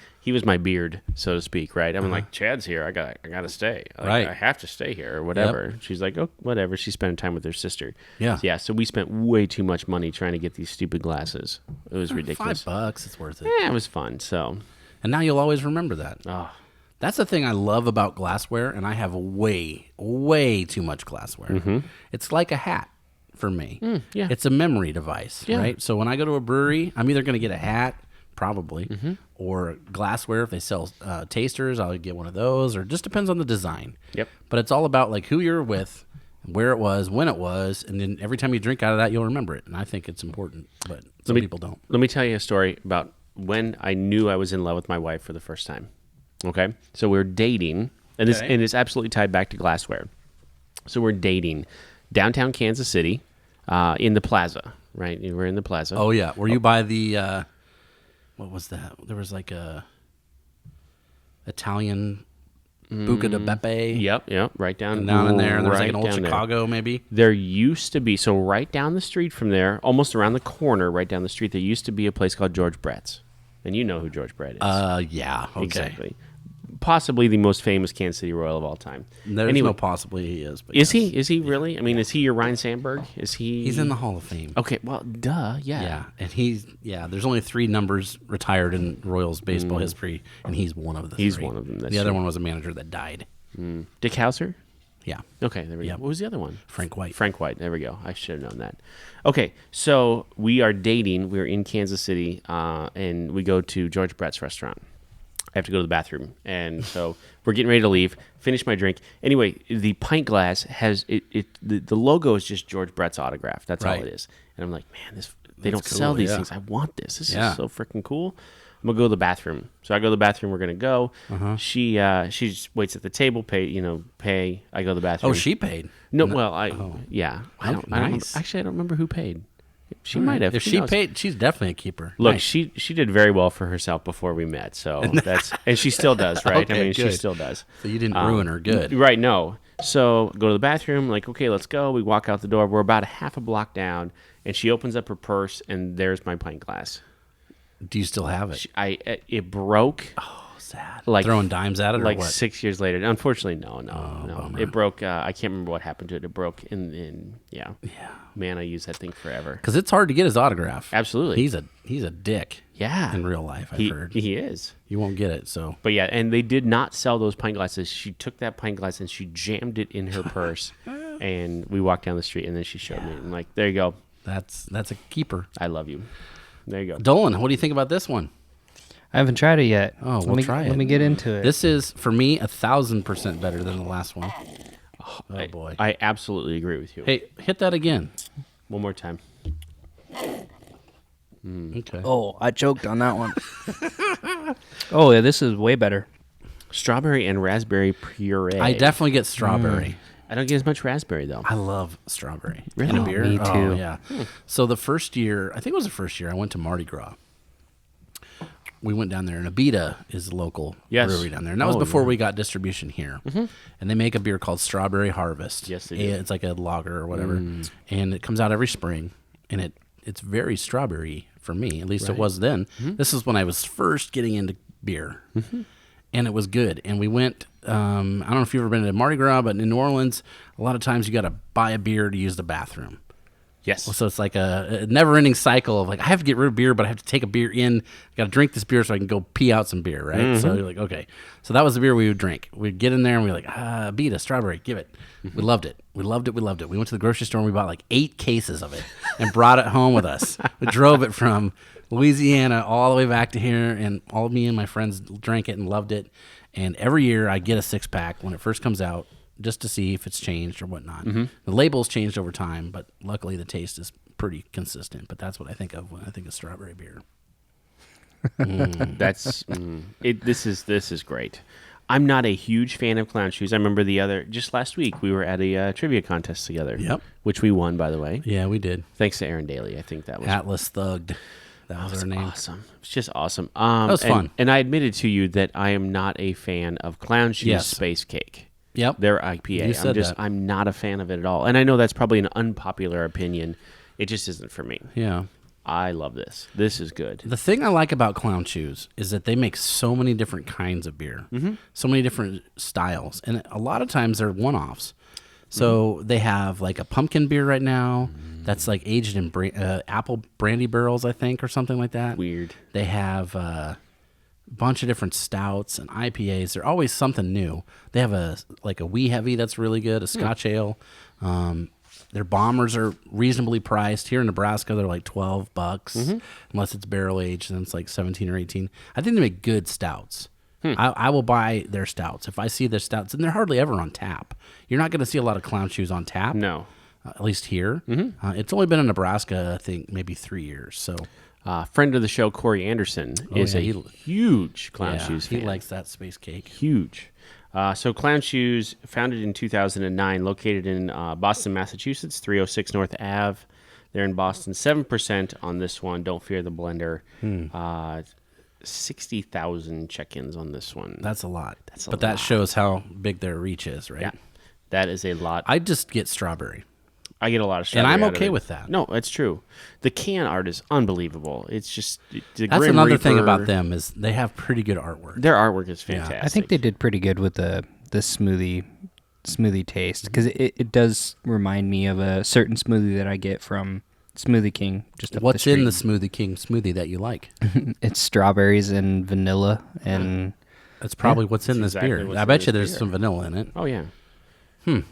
beard, so to speak, right? I'm like, Chad's here. I gotta stay. Like, Right. I have to stay here or whatever. She's like, oh, whatever. She's spending time with her sister. Yeah. Yeah. So we spent way too much money trying to get these stupid glasses. It was ridiculous. $5, it's worth it. Yeah, it was fun. So, And now you'll always remember that. oh, That's the thing I love about glassware, and I have way, way too much glassware. It's like a hat for me. yeah. It's a memory device, Yeah. right? So when I go to a brewery, I'm either going to get a hat, probably, or glassware. If they sell tasters, I'll get one of those, or it just depends on the design. Yep. But it's all about like who you're with, where it was, when it was, and then every time you drink out of that, you'll remember it. And I think it's important, but some people don't. Let me tell you a story about when I knew I was in love with my wife for the first time. Okay, so we're dating, and it's absolutely tied back to glassware. So we're dating downtown Kansas City, in the plaza, right? We're in the plaza. Oh yeah, were you by the what was that? There was like a Italian Buca di Beppe. Yep, right down in there. And there was like right an old down there. Chicago, maybe. There used to be, so right down the street from there, almost around the corner, right down the street, there used to be a place called George Brett's, and you know who George Brett is. Yeah, okay. Exactly. Possibly the most famous Kansas City Royal of all time. There's no possibly he is. But Is yes. he? Is he really? I mean, is he your Ryan Sandberg? Is he? He's in the Hall of Fame. Okay, well, duh, yeah. Yeah, and there's only 3 numbers retired in Royals baseball history, and he's one of the 3. He's one of them. That's the other true. one was a manager that died. Dick Hauser? Yeah, Okay, there we go. What was the other one? Frank White. Frank White. There we go. I should have known that. Okay, so we are dating. We're in Kansas City, and we go to George Brett's restaurant. I have to go to the bathroom, and so we're getting ready to leave. Finish my drink. Anyway, the pint glass has the logo is just George Brett's autograph. That's all Right. it is. And I'm like, man, they don't cool, sell these yeah. things. I want this. This Yeah. is so freaking cool. I'm gonna go to the bathroom. So I go to the bathroom. We're gonna go. She just waits at the table. Pay. I go to the bathroom. Oh, she paid. No, well, yeah. I don't nice. actually, I don't remember who paid. She might have. If Who she knows? paid, she's definitely a keeper. Look, Nice. she did very well for herself before we met. So and she still does, right? Okay, I mean, she good. still does. So you didn't ruin her. Good. Right? No. So go to the bathroom. Like, okay, let's go. We walk out the door. We're about a half a block down, and she opens up her purse, and there's my pint glass. Do you still have it? It broke. Oh, sad. Like Throwing dimes at it, or like what? 6 years later. Unfortunately, no. bummer. It broke. I can't remember what happened to it. It broke yeah. Man, I used that thing forever. Because it's hard to get his autograph. Absolutely. He's a dick. Yeah. In real life, I've heard. He is. You won't get it. So But yeah, and they did not sell those pint glasses. She took that pint glass and she jammed it in her purse, and we walked down the street, and then she showed me. I'm like, there you go. that's a keeper. I love you. There you go. Dolan, what do you think about this one? I haven't tried it yet. Oh, let we'll me, try it. Let me get into it. This is for me 1,000% better than the last one. Oh boy! I absolutely agree with you. Hey, hit that again. One more time. Okay. Oh, I choked on that one. Oh, yeah, this is way better. Strawberry and raspberry puree. I definitely get strawberry. I don't get as much raspberry though. I love strawberry in Really? a beer. Me Oh, too. yeah. So the first year, I think it was the first year, I went to Mardi Gras. We went down there, and Abita is the local Yes. brewery down there. And that was Oh, before yeah. we got distribution here. And they make a beer called Strawberry Harvest. Yes, they do. It's like a lager or whatever. And it comes out every spring, and it's very strawberry for me. At least it was then. This is when I was first getting into beer. And it was good. And we went, I don't know if you've ever been to Mardi Gras, but in New Orleans, a lot of times you got to buy a beer to use the bathroom. Yes. So it's like a never-ending cycle of like, I have to get rid of beer, but I have to take a beer in. I got to drink this beer so I can go pee out some beer, right? So you're like, okay. So that was the beer we would drink. We'd get in there and we're like, Abita, strawberry, give it. We loved it. We loved it. We loved it. We went to the grocery store and we bought like 8 cases of it and brought it home with us. We drove it from Louisiana all the way back to here, and all of me and my friends drank it and loved it. And every year I get a 6-pack when it first comes out, just to see if it's changed or whatnot. The label's changed over time, but luckily the taste is pretty consistent. But that's what I think of when I think of strawberry beer. That's this is great. I'm not a huge fan of clown shoes. I remember just last week we were at a trivia contest together. Yep. Which we won, by the way. Yeah, we did. Thanks to Aaron Daly. I think that was Atlas Thugged. That was her name. awesome. It's just awesome. That was fun. And I admitted to you that I am not a fan of Clown Shoes Yes. Space Cake. Yep. Their IPA. You said that. I'm not a fan of it at all. And I know that's probably an unpopular opinion It just isn't for me. Yeah. I love this. This is good. The thing I like about Clown Shoes is that they make so many different kinds of beer, so many different styles, and a lot of times they're one-offs. So they have like a pumpkin beer right now that's like aged in apple brandy barrels, I think, or something like that. Weird. They have a bunch of different stouts and IPAs. They're always something new. They have a wee heavy that's really good, a Scotch ale. Their bombers are reasonably priced. Here in Nebraska, they're like $12, unless it's barrel aged, then it's like 17 or 18. I think they make good stouts. I will buy their stouts. If I see their stouts, and they're hardly ever on tap. You're not going to see a lot of Clown Shoes on tap. No. At least here. It's only been in Nebraska, I think, maybe 3 years. So, Friend of the show, Corey Anderson, is a huge Clown Shoes fan. He likes that space cake. Huge. So Clown Shoes, founded in 2009, located in Boston, Massachusetts, 306 North Ave. They're in Boston. 7% on this one. Don't fear the blender. 60,000 check-ins on this one. That's a lot. But that shows how big their reach is, right? Yeah, that is a lot. I just get strawberry. I get a lot of strawberry. And I'm okay with that. No, it's true. The can art is unbelievable. It's just that's another thing about them is they have pretty good artwork. Their artwork is fantastic. I think they did pretty good with the smoothie taste because it does remind me of a certain smoothie that I get from Smoothie King. Just up What's the street. in the Smoothie King smoothie that you like? It's strawberries and vanilla and. That's probably what's in this exactly beer. I bet you there's some vanilla in it. Oh yeah.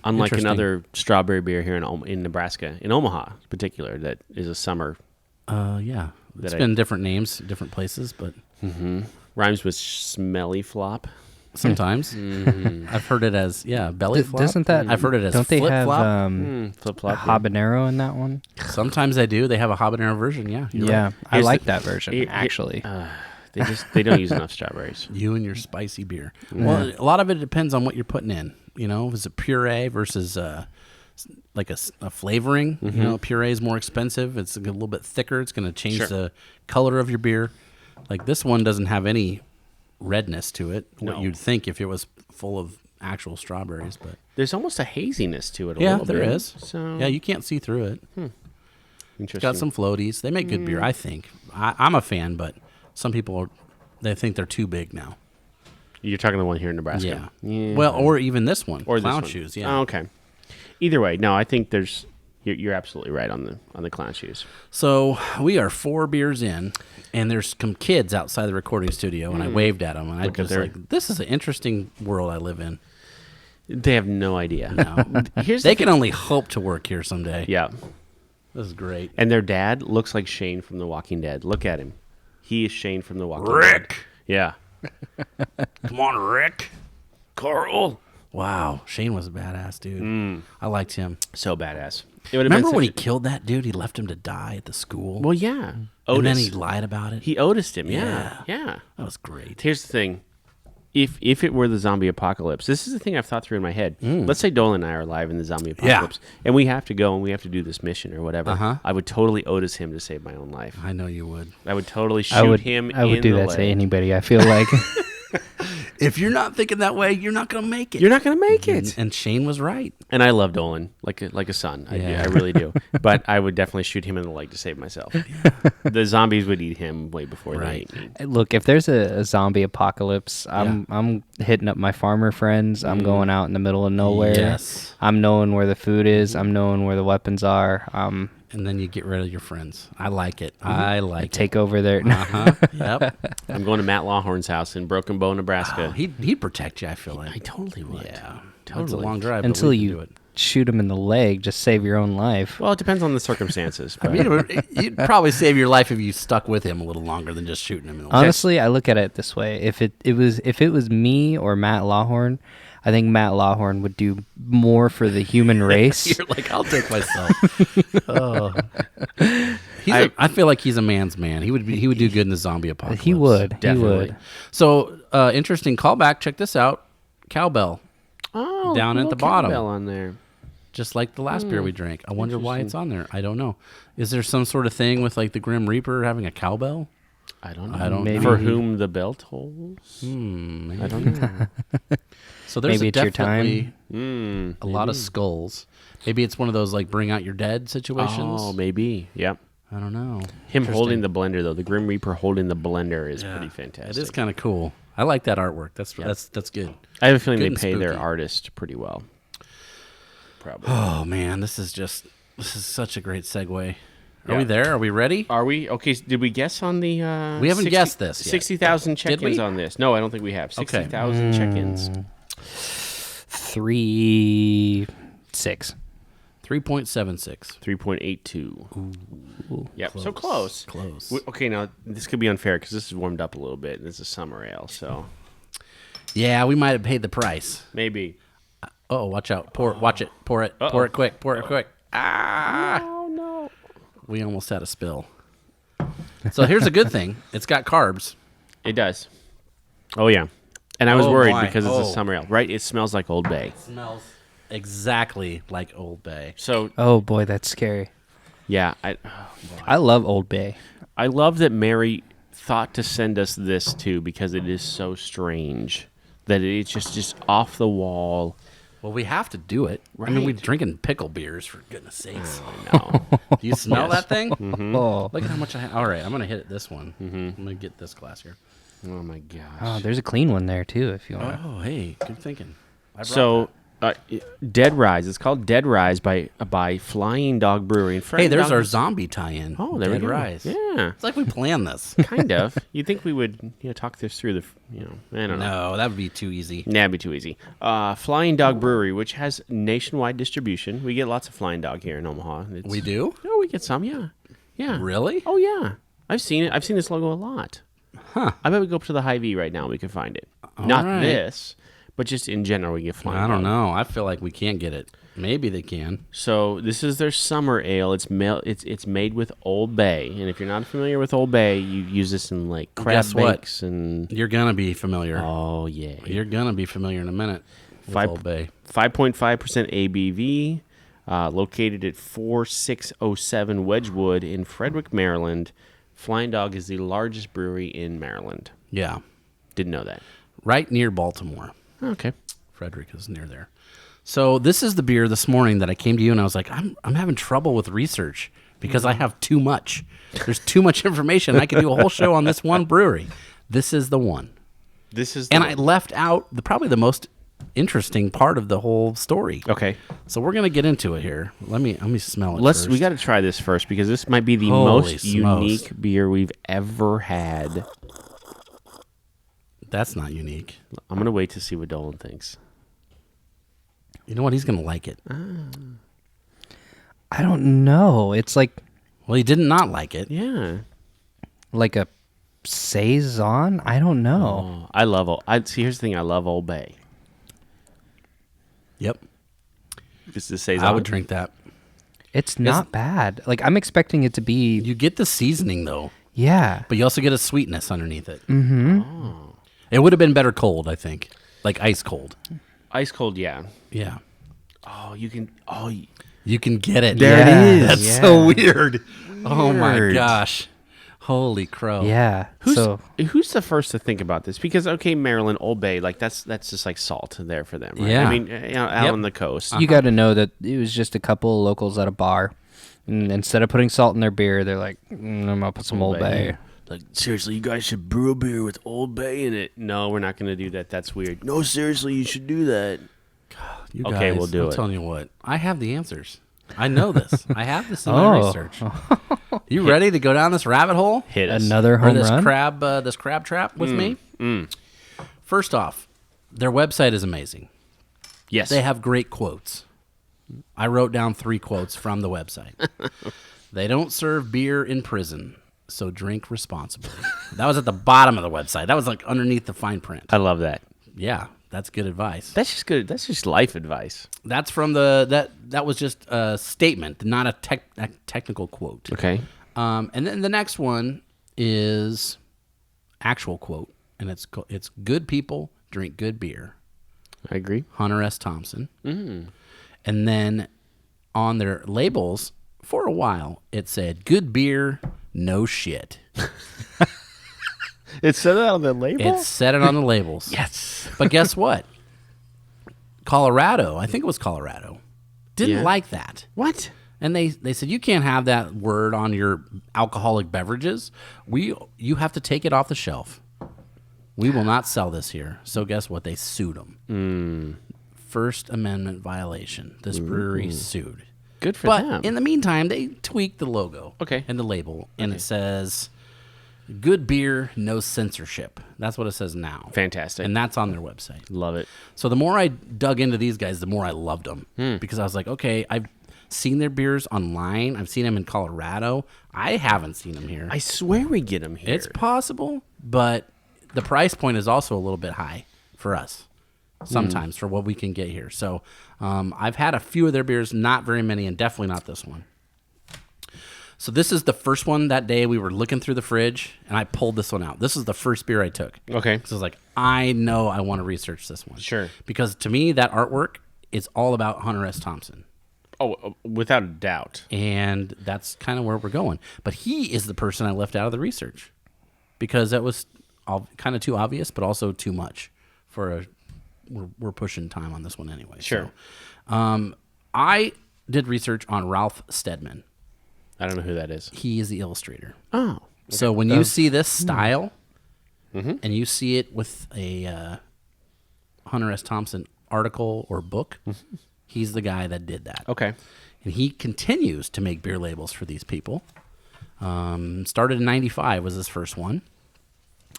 Unlike another strawberry beer here in Nebraska, in Omaha in particular, that is a summer. Yeah. It's been different names, different places, but rhymes with smelly flop. Sometimes I've heard it as belly flop. Doesn't that? I've heard it as don't they flip have flop. Flip flop. habanero in that one? Sometimes they do. They have a habanero version. Yeah, you're right. I like that version actually. They don't use enough strawberries. You and your spicy beer. Well, a lot of it depends on what you're putting in. You know, is it puree versus like a flavoring? You know, puree is more expensive. It's a little bit thicker. It's going to change the color of your beer. Like this one doesn't have any redness to it. What you'd think if it was full of actual strawberries, but there's almost a haziness to it. A little there bit. is. So yeah, you can't see through it. Interesting. It's got some floaties. They make good beer, I think. I'm a fan, but some people they think they're too big now. You're talking the one here in Nebraska. Yeah. Well, or even this one, or Clown this one. Shoes. Yeah. Oh, okay. Either way, no, I think you're absolutely right on the Clown Shoes. So we are 4 beers in, and there's some kids outside the recording studio, and I waved at them, and I was like, "This is an interesting world I live in." They have no idea. No. They can only hope to work here someday. Yeah. This is great. And their dad looks like Shane from The Walking Dead. Look at him. He is Shane from The Walking Dead. Rick. Yeah. Come on, Rick. Carl. Wow. Shane was a badass dude. I liked him. So badass. Remember when he killed that dude? He left him to die at the school. Well, yeah. Otis. And then he lied about it. He Otis'd him. Yeah. That was great. Here's the thing. If it were the zombie apocalypse, this is the thing I've thought through in my head. Let's say Dolan and I are alive in the zombie apocalypse, and we have to go and we have to do this mission or whatever. I would totally Otis him to save my own life. I know you would. I would totally shoot him. I would do that to anybody. I feel like if you're not thinking that way, you're not going to make it. You're not going to make it. And Shane was right. And I love Dolan like a son. I really do. But I would definitely shoot him in the leg to save myself. The zombies would eat him way before they ate me. Look, if there's a zombie apocalypse, I'm hitting up my farmer friends. I'm going out in the middle of nowhere. Yes. I'm knowing where the food is. I'm knowing where the weapons are. And then you get rid of your friends. I like it. I like it. Take over there. Yep. I'm going to Matt Lawhorn's house in Broken Bow, Nebraska. Oh, he'd protect you, I feel like. I totally would. Yeah. Totally. It's a long drive. Until but we can you do it. shoot him in the leg, just save your own life. Well, it depends on the circumstances. I mean, you'd probably save your life if you stuck with him a little longer than just shooting him in the leg. Honestly, I look at it this way: if it was me or Matt Lawhorn, I think Matt Lawhorn would do more for the human race. You're like, I'll take myself. I feel like he's a man's man. He would do good in the zombie apocalypse. He would. Definitely. He would. So, interesting callback. Check this out. Cowbell. Oh, down at the bottom. Cowbell on there. Just like the last beer we drank. I wonder why it's on there. I don't know. Is there some sort of thing with like the Grim Reaper having a cowbell? I don't know. I don't Maybe. For whom the belt holds? Maybe. I don't know. So there's Maybe it's your definitely time. a lot of skulls. Maybe it's one of those like bring out your dead situations. Oh, maybe. Yep. I don't know. Him holding the blender, though. The Grim Reaper holding the blender is pretty It fantastic. is kind of cool. I like that artwork. That's good. I have a feeling Good they and pay their spooky. artist pretty well. Probably. Oh man, this is such a great segue. Are we there? Are we ready? Are we? Okay, did we guess on the... We haven't guessed this yet. 60,000 Did we? check-ins on this. No, I don't think we have. 60,000 check-ins. 3.6. 3.76. 3.82. Yep, so close. Close. Okay, now, this could be unfair because this is warmed up a little bit. This is summer ale, so Yeah, we might have paid the price. maybe. Oh, watch out. Watch it. Pour it. Pour it quick. Pour it quick. Ah! Oh, no. We almost had a spill. So here's a good thing. It's got carbs. It does. Oh, yeah. And I was Oh, worried my. because it's Oh. a summer ale, right? It smells like Old Bay. Smells exactly like Old Bay. So, Oh boy, that's scary. yeah, I love Old Bay. I love that Mary thought to send us this, too, because it is so strange that it's just off the wall. Well, we have to do it. I mean, Right. we're drinking pickle beers, for goodness sakes. No. Do you smell that thing? Oh. Look at how much I have. All right, I'm going to hit it this one. I'm going to get this glass here. Oh, my gosh. Oh, there's a clean one there too, if you want. Oh, hey, good thinking. I brought So, Dead Rise. It's called Dead Rise by Flying Dog Brewery. And that. Hey, there's Dog- our zombie tie-in. Oh, there Dead we go. Rise. Yeah, It's like we planned this. kind of. You'd think we would, talk this through the, I don't know. No, that would be too easy. Nah, it'd be too easy. Flying Dog Brewery, which has nationwide distribution. We get lots of Flying Dog here in Omaha. We do? Oh, we get some, yeah. Yeah. Really? Oh, yeah. I've seen it. I've seen this logo a lot. Huh. I bet we go up to the Hy-Vee right now and we can find it. Not right. this, but just in general, we get Flying I don't Dog. know. I feel like we can't get it. Maybe they can. So this is their summer ale. It's made with Old Bay, and if you're not familiar with Old Bay, you use this in like crab Guess what? bakes and You're going to be familiar. oh yeah, You're going to be familiar in a minute with Five- Old Bay. 5.5% ABV, located at 4607 Wedgewood in Frederick, Maryland. Flying Dog is the largest brewery in Maryland. Yeah. Didn't know that. Right near Baltimore. Okay. Frederick is near there. So this is the beer this morning that I came to you and I was like, I'm having trouble with research because I have too much. There's too much information. I could do a whole show on this one brewery. This is the one. This is And I left out probably the most interesting part of the whole story. okay. So we're gonna get into it here. Let me smell it. We first. got to try this first because this might be the Holy most smokes. unique beer we've ever had. That's not unique. I'm gonna wait to see what Dolan thinks. You know what? He's gonna like it. I don't know. It's like Well, he did not like it. Yeah. a saison. I don't know. Oh, I love see. Here's the thing. I love Old Bay. Yep. Because this says I would drink that. It's not bad. Like I'm expecting it to be. You get the seasoning though, Yeah. but you also get a sweetness underneath it. Mm-hmm. Oh. It would have been better cold, I think, like ice cold. ice cold. Yeah. Yeah. Oh, you can. Oh, You can get it. There it is. That's Yeah. so weird. Oh my Weird. gosh. Holy crow. Yeah. who's the first to think about this? Because okay, Maryland, Old Bay, like that's just like salt there for them. Right? Yeah. I mean, out Yep. on the coast. You got to know that it was just a couple of locals at a bar, and instead of putting salt in their beer, they're like, I'm gonna put some Old Bay. Like seriously, you guys should brew a beer with Old Bay in it. No, we're not going to do that. That's weird. No, seriously, you should do that. You Okay, guys, we'll do I'm it. telling you what. I have the answers. I know this. I have this in my Oh. research. You ready to go down this rabbit hole? Hit us. Another Or home this run. crab trap with me? First off, their website is amazing. Yes. They have great quotes. I wrote down 3 quotes from the website. They don't serve beer in prison, so drink responsibly. That was at the bottom of the website. That was like underneath the fine print. I love that. Yeah, that's good advice. That's just good. That's just life advice. That's from that was just a statement, not a technical quote. Okay. And then the next one is actual quote, and it's good people drink good beer. I agree. Hunter S. Thompson. And then on their labels, for a while, it said, good beer, no shit. It said it on the label? It said it on the labels. Yes. But guess what? Colorado, I think it was Colorado, didn't like that. What? And they said, you can't have that word on your alcoholic beverages. You have to take it off the shelf. We will not sell this here. So guess what? They sued them. First Amendment violation. This brewery sued. Good for them. But in the meantime, they tweaked the logo and the label. And it says, good beer, no censorship. That's what it says now. Fantastic. And that's on their website. Love it. So the more I dug into these guys, the more I loved them. Because I was like, okay, I've seen their beers online. I've seen them in Colorado. I haven't seen them here. I swear we get them here. It's possible, but the price point is also a little bit high for us sometimes for what we can get here. So I've had a few of their beers, not very many, and definitely not this one. So this is the first one that day. We were looking through the fridge, and I pulled this one out. This is the first beer I took. Okay. So I was like, I know I want to research this one. Sure. Because to me, that artwork is all about Hunter S. Thompson. Oh, without a doubt. And that's kind of where we're going. But he is the person I left out of the research because that was kind of too obvious, but also too much for we're pushing time on this one anyway. Sure. So, I did research on Ralph Steadman. I don't know who that is. He is the illustrator. Oh. Okay. So when you see this style and you see it with a Hunter S. Thompson article or book, he's the guy that did that. Okay. And he continues to make beer labels for these people. Started in 95 was his first one.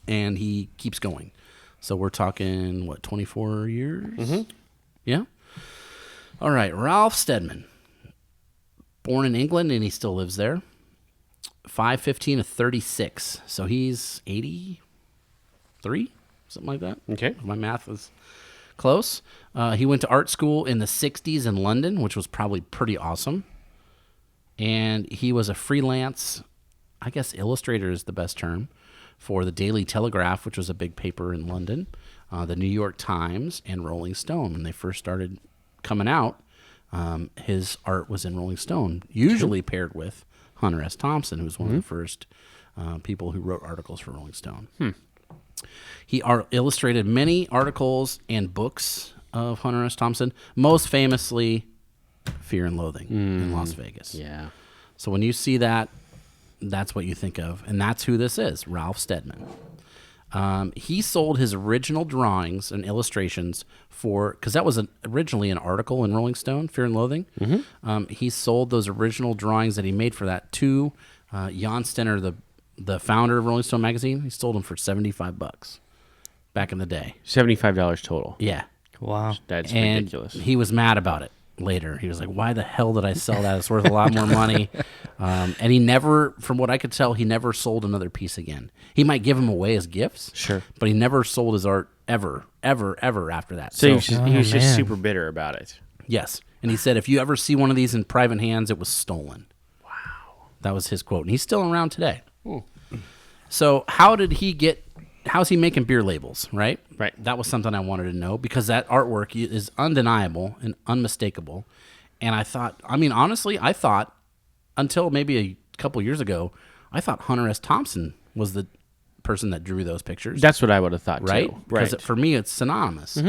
And he keeps going. So we're talking, 24 years? Yeah? All right, Ralph Steadman. Born in England, and he still lives there. 5'15" to 36. So he's 83, something like that. Okay. My math is close. He went to art school in the 60s in London, which was probably pretty awesome. And he was a freelance, I guess illustrator is the best term, for the Daily Telegraph, which was a big paper in London, the New York Times, and Rolling Stone. When they first started coming out, his art was in Rolling Stone, usually paired with Hunter S. Thompson, who was one of the first people who wrote articles for Rolling Stone. He illustrated many articles and books of Hunter S. Thompson, most famously Fear and Loathing in Las Vegas. Yeah. So when you see that, that's what you think of, and that's who this is, Ralph Steadman. He sold his original drawings and illustrations because that was originally an article in Rolling Stone, Fear and Loathing. He sold those original drawings that he made for that to Jan Stenner, the founder of Rolling Stone magazine. He sold them for $75 back in the day. $75 total. Yeah. Wow. That's And ridiculous. he was mad about it later. He was like, why the hell did I sell that? It's worth a lot more money. And he never, from what I could tell, he never sold another piece again. He might give them away as gifts. Sure. But he never sold his art ever after that. So he was just man. super bitter about it. Yes. And he said, if you ever see one of these in private hands, it was stolen. Wow. That was his quote. And he's still around today. So how's he making beer labels, right? Right. That was something I wanted to know because that artwork is undeniable and unmistakable. And I thought, honestly, until maybe a couple years ago, I thought Hunter S. Thompson was the person that drew those pictures. That's what I would have thought, right? too. Because for me, it's synonymous.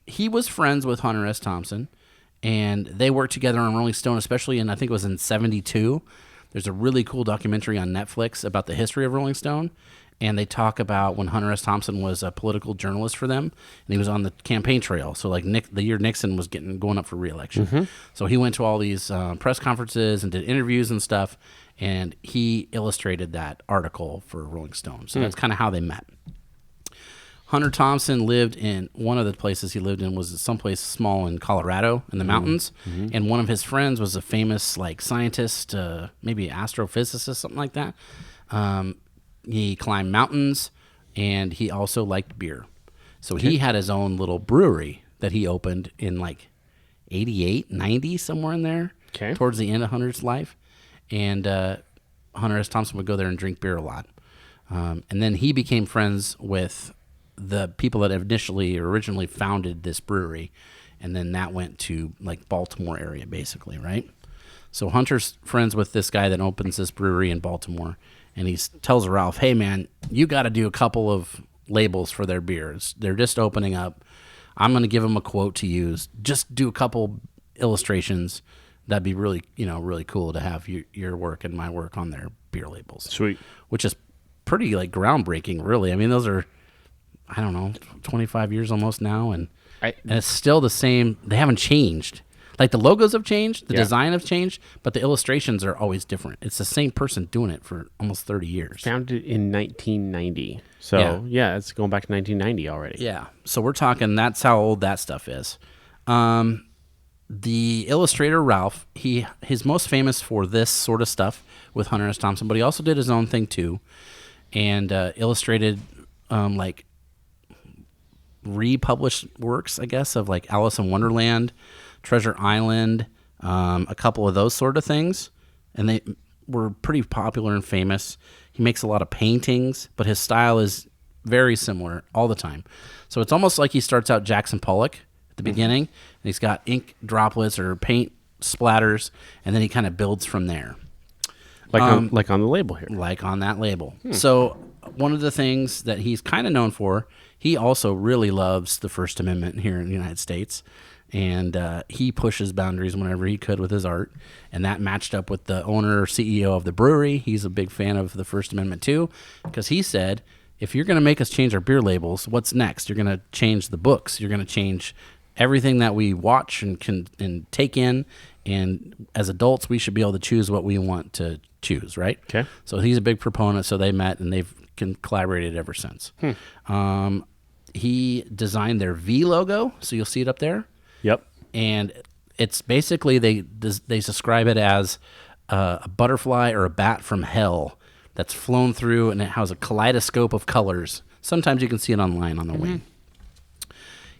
He was friends with Hunter S. Thompson, and they worked together on Rolling Stone, especially I think it was in 72. There's a really cool documentary on Netflix about the history of Rolling Stone. And they talk about when Hunter S. Thompson was a political journalist for them, and he was on the campaign trail. So, like the year Nixon was going up for re-election, so he went to all these press conferences and did interviews and stuff. And he illustrated that article for Rolling Stone. So that's kind of how they met. Hunter Thompson lived in one of the places he lived in was someplace small in Colorado in the mountains, and one of his friends was a famous scientist, maybe astrophysicist, something like that. He climbed mountains, and he also liked beer. So he had his own little brewery that he opened in 88, 90, somewhere in there, towards the end of Hunter's life. And Hunter S. Thompson would go there and drink beer a lot. And then he became friends with the people that originally founded this brewery. And then that went to Baltimore area, basically, right? So Hunter's friends with this guy that opens this brewery in Baltimore. and he tells Ralph, "Hey man, you got to do a couple of labels for their beers. They're just opening up. I'm going to give them a quote to use. Just do a couple illustrations. That'd be really, really cool to have your work and my work on their beer labels." Sweet. Which is pretty like groundbreaking, really. I mean, those are, I don't know, 25 years almost now, and it's still the same. They haven't changed. Like the logos have changed, the design has changed, but the illustrations are always different. It's the same person doing it for almost 30 years. Founded in 1990. So, yeah, it's going back to 1990 already. Yeah. So we're talking, that's how old that stuff is. The illustrator, Ralph, he's most famous for this sort of stuff with Hunter S. Thompson, but he also did his own thing too, and illustrated like republished works, I guess, of like Alice in Wonderland, Treasure Island, a couple of those sort of things, and they were pretty popular and famous. He makes a lot of paintings, but his style is very similar all the time. So it's almost like he starts out Jackson Pollock at the beginning, and he's got ink droplets or paint splatters, and then he kind of builds from there. Like on the label here. Like on that label. So one of the things that he's kind of known for, he also really loves the First Amendment here in the United States. And he pushes boundaries whenever he could with his art. And that matched up with the owner, CEO of the brewery. He's a big fan of the First Amendment too, because he said, if you're going to make us change our beer labels, what's next? You're going to change the books. You're going to change everything that we watch and take in. And as adults, we should be able to choose what we want to choose, right? Okay. So he's a big proponent. So they met, and they've collaborated ever since. He designed their V logo, so you'll see it up there. Yep. And it's basically, they describe it as a butterfly or a bat from hell that's flown through, and it has a kaleidoscope of colors. Sometimes you can see it online on the wing.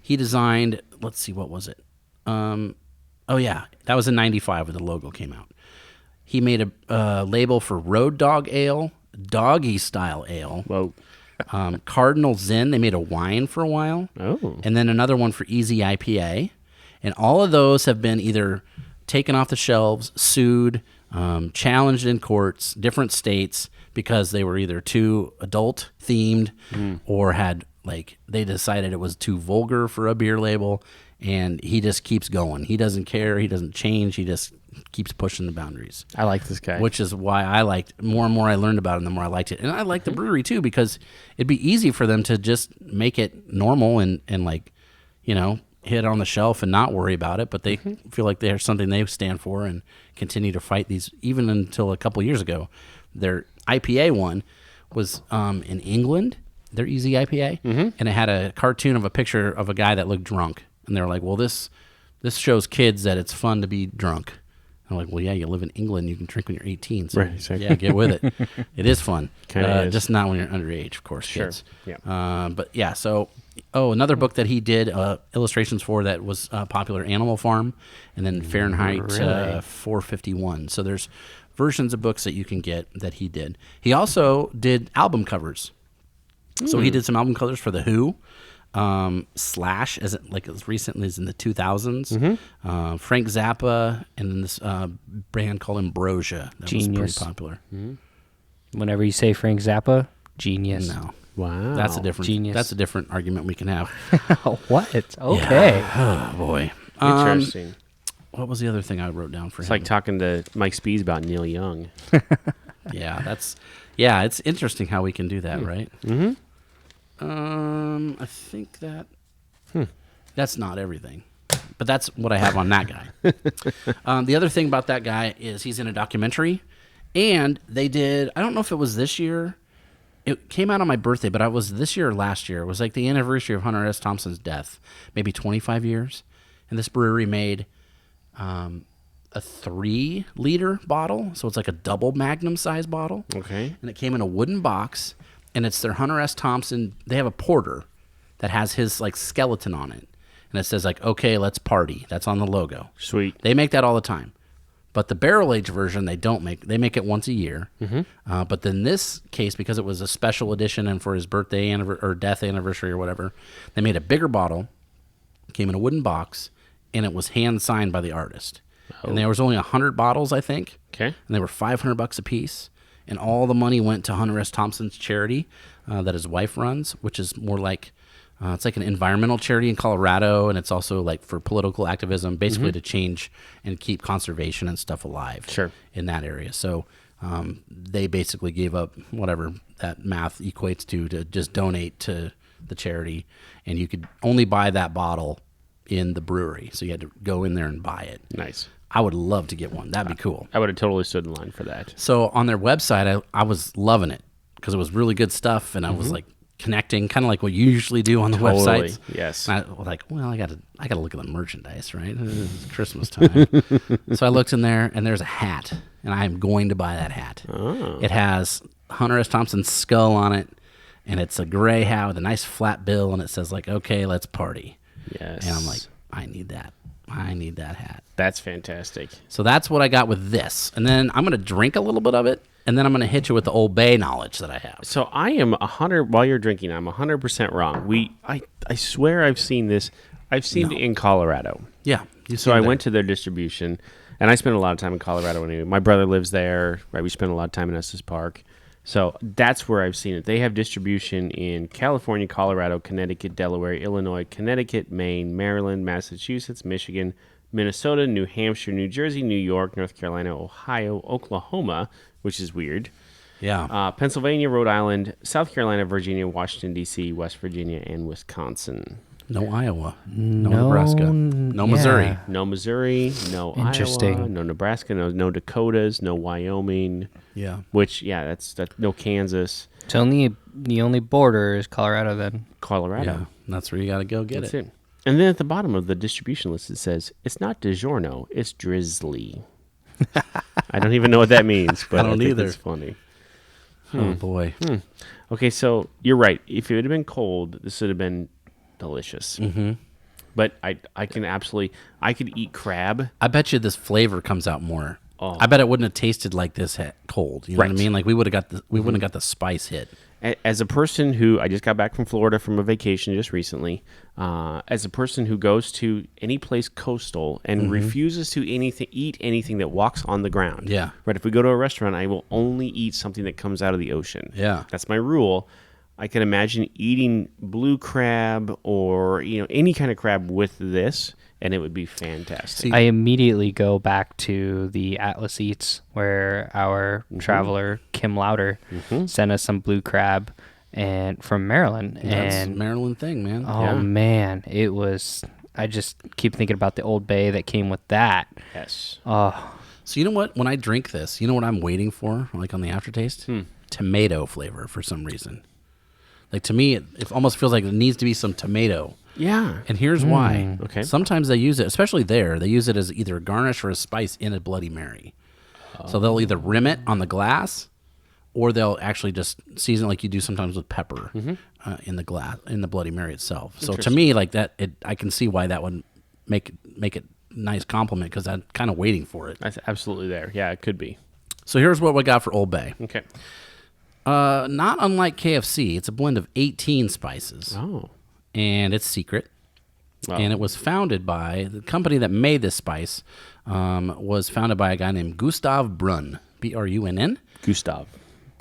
He designed, let's see, what was it? Oh yeah, that was in '95 when the logo came out. He made a label for Road Dog Ale, Doggy Style Ale. Whoa. Cardinal Zen, they made a wine for a while. Oh. And then another one for Easy IPA. And all of those have been either taken off the shelves, sued, challenged in courts, different states, because they were either too adult themed or had, like, they decided it was too vulgar for a beer label. And he just keeps going. He doesn't care. He doesn't change. He just keeps pushing the boundaries. I like this guy. Which is why I liked, more and more I learned about him, the more I liked it. And I like the brewery too, because it'd be easy for them to just make it normal and like, hit it on the shelf and not worry about it. But they feel like there's something they stand for and continue to fight these, even until a couple years ago. Their IPA one was in England, their Easy IPA, and it had a cartoon of a picture of a guy that looked drunk. And they're like, well, this shows kids that it's fun to be drunk. I'm like, well, yeah, you live in England, you can drink when you're 18. So, right, exactly. Yeah, get with it. It is fun. Is. Just not when you're underage, of course, sure. kids. Yeah. But yeah, so, another book that he did illustrations for that was popular, Animal Farm, and then Fahrenheit 451. So there's versions of books that you can get that he did. He also did album covers. So he did some album covers for The Who. Slash, as recently as in the 2000s, Frank Zappa, and then this band called Ambrosia that was pretty popular. Whenever you say Frank Zappa, genius. No, wow, that's a different genius. That's a different argument we can have. What? Okay. Yeah. Oh boy, interesting. What was the other thing I wrote down for him? It's like talking to Mike Spees about Neil Young. It's interesting how we can do that, right? I think that that's not everything, but that's what I have on that guy. The other thing about that guy is he's in a documentary, and they did, I don't know if it was this year, it came out on my birthday, but it was this year or last year. It was like the anniversary of Hunter S. Thompson's death, maybe 25 years, and this brewery made a 3-liter bottle, so it's like a double Magnum size bottle. Okay. And it came in a wooden box. And it's their Hunter S. Thompson. They have a porter that has his like skeleton on it, and it says like, "Okay, let's party." That's on the logo. Sweet. They make that all the time, but the barrel aged version they don't make. They make it once a year. But then this case, because it was a special edition and for his birthday or death anniversary or whatever, they made a bigger bottle. Came in a wooden box, and it was hand signed by the artist. And there was only 100 bottles, I think. Okay. And they were $500 a piece. and all the money went to Hunter S. Thompson's charity that his wife runs, which is more like it's like an environmental charity in Colorado, and it's also like for political activism, basically to change and keep conservation and stuff alive in that area. So they basically gave up whatever that math equates to just donate to the charity, and you could only buy that bottle in the brewery, so you had to go in there and buy it. Nice. I would love to get one. That'd be cool. I would have totally stood in line for that. So on their website, I was loving it because it was really good stuff, and I was like connecting, kind of like what you usually do on the websites. Yes. And I was like, well, I gotta look at the merchandise, right? It's Christmas time. So I looked in there, and there's a hat, and I am going to buy that hat. Oh. It has Hunter S. Thompson's skull on it, and it's a gray hat with a nice flat bill, and it says like, okay, let's party. Yes. And I'm like, I need that. I need that hat. That's fantastic. So that's what I got with this. And then I'm going to drink a little bit of it, and then I'm going to hit you with the Old Bay knowledge that I have. So I am 100, while you're drinking, I'm 100% wrong. I swear I've seen this. I've seen it in Colorado. Yeah. So I went to their distribution, and I spent a lot of time in Colorado anyway. My brother lives there, right? We spent a lot of time in Estes Park. So that's where I've seen it. They have distribution in California, Colorado, Connecticut, Delaware, Illinois, Connecticut, Maine, Maryland, Massachusetts, Michigan, Minnesota, New Hampshire, New Jersey, New York, North Carolina, Ohio, Oklahoma, which is weird. Yeah. Pennsylvania, Rhode Island, South Carolina, Virginia, Washington, D.C., West Virginia, and Wisconsin. No Iowa. No Nebraska. No Missouri. No Missouri. No Interesting. Iowa. No Nebraska. No Dakotas. No Wyoming. Yeah. Which, that's no Kansas. So the only border is Colorado then. Colorado. Yeah. That's where you got to go get That's it. it. And then at the bottom of the distribution list, it says, it's not DiGiorno, it's drizzly. I don't even know what that means, but I don't think either. It's funny. Oh, boy. Okay, so you're right. If it had been cold, this would have been delicious. Mm-hmm. But I can absolutely, I could eat crab. I bet you this flavor comes out more. Oh. I bet it wouldn't have tasted like this cold. You know what I Right. mean? Like we would have got we wouldn't have got the spice hit. As a person who, I just got back from Florida from a vacation just recently, as a person who goes to any place coastal and refuses to eat anything that walks on the ground. Yeah. Right. If we go to a restaurant, I will only eat something that comes out of the ocean. Yeah. That's my rule. I can imagine eating blue crab or any kind of crab with this, and it would be fantastic. I immediately go back to the Atlas Eats where our traveler Kim Lauder sent us some blue crab and from Maryland. That's and a Maryland thing, man. oh man, it was. I just keep thinking about the Old Bay that came with that. Yes. Oh, So you know what? When I drink this, you know what I'm waiting for, like on the aftertaste? Tomato flavor for some reason. Like to me, it almost feels like it needs to be some tomato. Yeah. And here's why. Okay. Sometimes they use it, especially there, they use it as either a garnish or a spice in a Bloody Mary. So they'll either rim it on the glass, or they'll actually just season it like you do sometimes with pepper in the glass, in the Bloody Mary itself. So to me, like that, I can see why that would make it nice compliment because I'm kind of waiting for it. That's absolutely there. Yeah, it could be. So here's what we got for Old Bay. Okay. Not unlike KFC, it's a blend of 18 spices. Oh. And it's secret. Wow. And it was founded by the company that made this spice. Was founded by a guy named Gustav Brunn, Brunn, Gustav.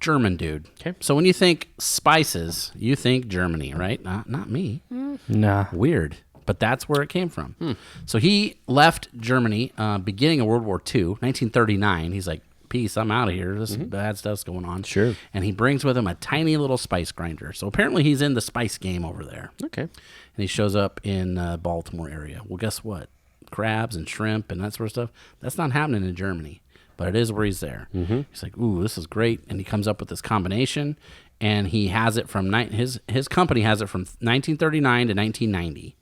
German dude. Okay. So when you think spices, you think Germany, right? Not me. nah. Weird, but that's where it came from. So he left Germany beginning of World War II, 1939. He's like, peace, I'm out of here. This bad stuff's going on. Sure. And he brings with him a tiny little spice grinder. So apparently he's in the spice game over there. Okay. And he shows up in Baltimore area. Well, guess what? Crabs and shrimp and that sort of stuff, that's not happening in Germany. But it is where he's there. He's like, ooh, this is great. And he comes up with this combination. And he has it from, his company has it from 1939 to 1990.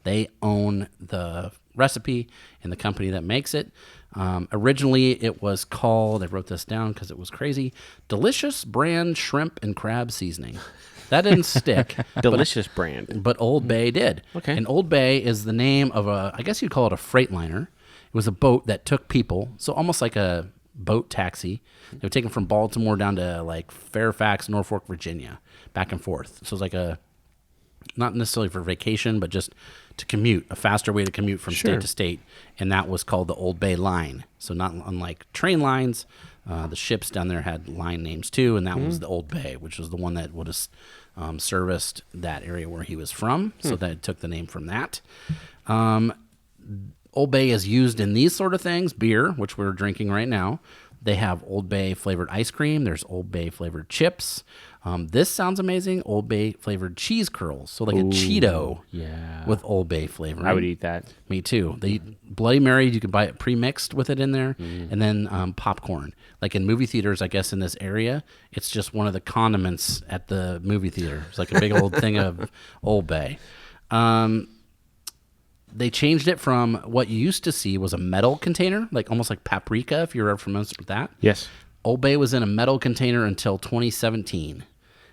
They own the recipe and the company that makes it. Originally, it was called, I wrote this down because it was crazy, Delicious Brand Shrimp and Crab Seasoning. That didn't stick. Delicious brand. But Old Bay did. Okay. And Old Bay is the name of I guess you'd call it a freight liner. It was a boat that took people, so almost like a boat taxi. They were taken from Baltimore down to like Fairfax, Norfolk, Virginia, back and forth. So it was like not necessarily for vacation, but just to commute, a faster way to commute from state to state. And that was called the Old Bay Line. So not unlike train lines, The ships down there had line names too, and that was the Old Bay, which was the one that would have serviced that area where he was from. So that took the name from that. Old Bay is used in these sort of things, beer, which we're drinking right now. They have Old Bay flavored ice cream. There's Old Bay flavored chips. This sounds amazing. Old Bay flavored cheese curls. So like a Cheeto with Old Bay flavor. I would eat that. Me too. They Bloody Mary, you can buy it pre-mixed with it in there. And then popcorn. Like in movie theaters, I guess in this area, it's just one of the condiments at the movie theater. It's like a big old thing of Old Bay. They changed it from what you used to see was a metal container, like almost like paprika, if you're ever familiar with that. Yes. Old Bay was in a metal container until 2017,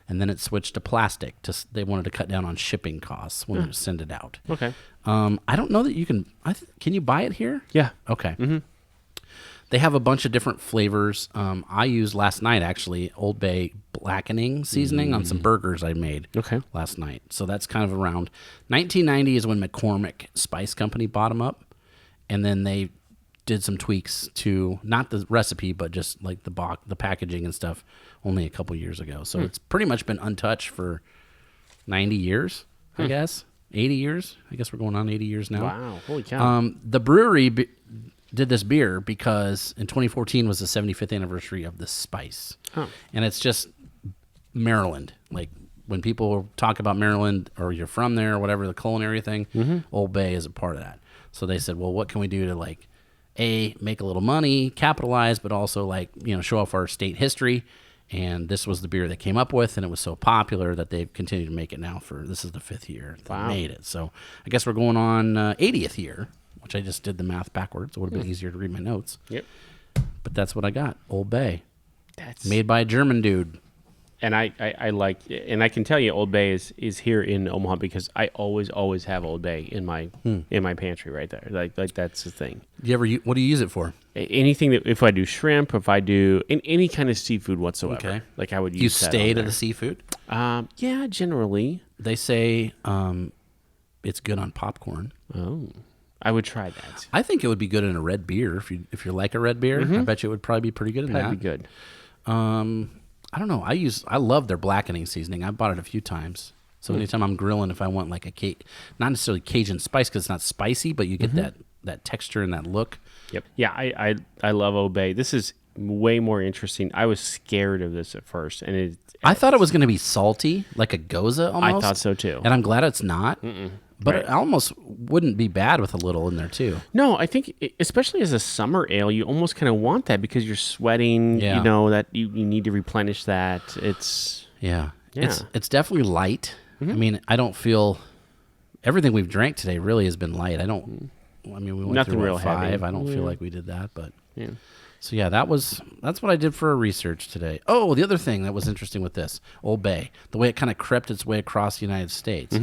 and then it switched to plastic. They wanted to cut down on shipping costs when they send it out. Okay. I don't know that you can. Can you buy it here? Yeah. Okay. They have a bunch of different flavors. I used last night, actually, Old Bay blackening seasoning on some burgers I made last night. So that's kind of around 1990 is when McCormick Spice Company bought them up. And then they did some tweaks to, not the recipe, but just like the packaging and stuff only a couple years ago. So it's pretty much been untouched for 90 years, I guess. 80 years. I guess we're going on 80 years now. Wow. Holy cow. The brewery did this beer because in 2014 was the 75th anniversary of the spice. And it's just Maryland. Like when people talk about Maryland or you're from there or whatever, the culinary thing, Old Bay is a part of that. So they said, well, what can we do to like, make a little money, capitalize, but also like, show off our state history. And this was the beer they came up with, and it was so popular that they've continued to make it now this is the 5th year they made it. So I guess we're going on 80th year, which I just did the math backwards. It would have been easier to read my notes. Yep. But that's what I got. Old Bay. That's made by a German dude. And I like, and I can tell you Old Bay is here in Omaha because I always have Old Bay in my pantry right there. Like that's the thing. What do you use it for? Anything that, if I do shrimp, if I do any kind of seafood whatsoever, like I would use. You that stay to there. the seafood? Yeah, generally. They say it's good on popcorn. Oh, I would try that. I think it would be good in a red beer if you like a red beer. I bet you it would probably be pretty good in that. That'd be good. I don't know. I love their blackening seasoning. I bought it a few times. So anytime I'm grilling, if I want like not necessarily Cajun spice because it's not spicy, but you get that texture and that look. Yep. Yeah, I love Old Bay. This is way more interesting. I was scared of this at first, and I thought it was going to be salty, like a goza almost. I thought so too. And I'm glad it's not. But it almost wouldn't be bad with a little in there too. No, I think especially as a summer ale, you almost kind of want that because you're sweating. Yeah. That you need to replenish that. It's It's definitely light. I mean, I don't feel everything we've drank today really has been light. We went Nothing through real 5. heavy. I don't feel like we did that, but yeah. So yeah, that's what I did for research today. Oh, the other thing that was interesting with this Old Bay, the way it kind of crept its way across the United States.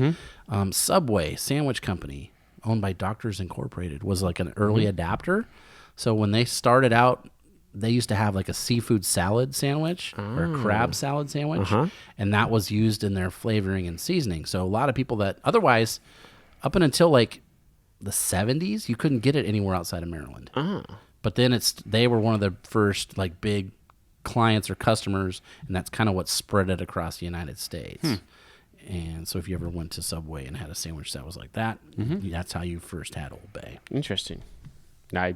Subway sandwich company, owned by Doctors Incorporated, was like an early adapter. So when they started out, they used to have like a seafood salad sandwich or a crab salad sandwich, and that was used in their flavoring and seasoning. So a lot of people that otherwise, up until like the 70s, you couldn't get it anywhere outside of Maryland. But then they were one of the first like big clients or customers, and that's kind of what spread it across the United States. And so if you ever went to Subway and had a sandwich that was like that, that's how you first had Old Bay. Interesting. I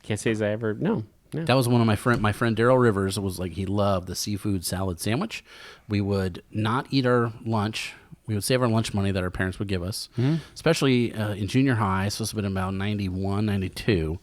can't say as I ever no. That was one of my friend Daryl Rivers was like he loved the seafood salad sandwich. We would not eat our lunch. We would save our lunch money that our parents would give us, especially in junior high. So it's been about 91, 92.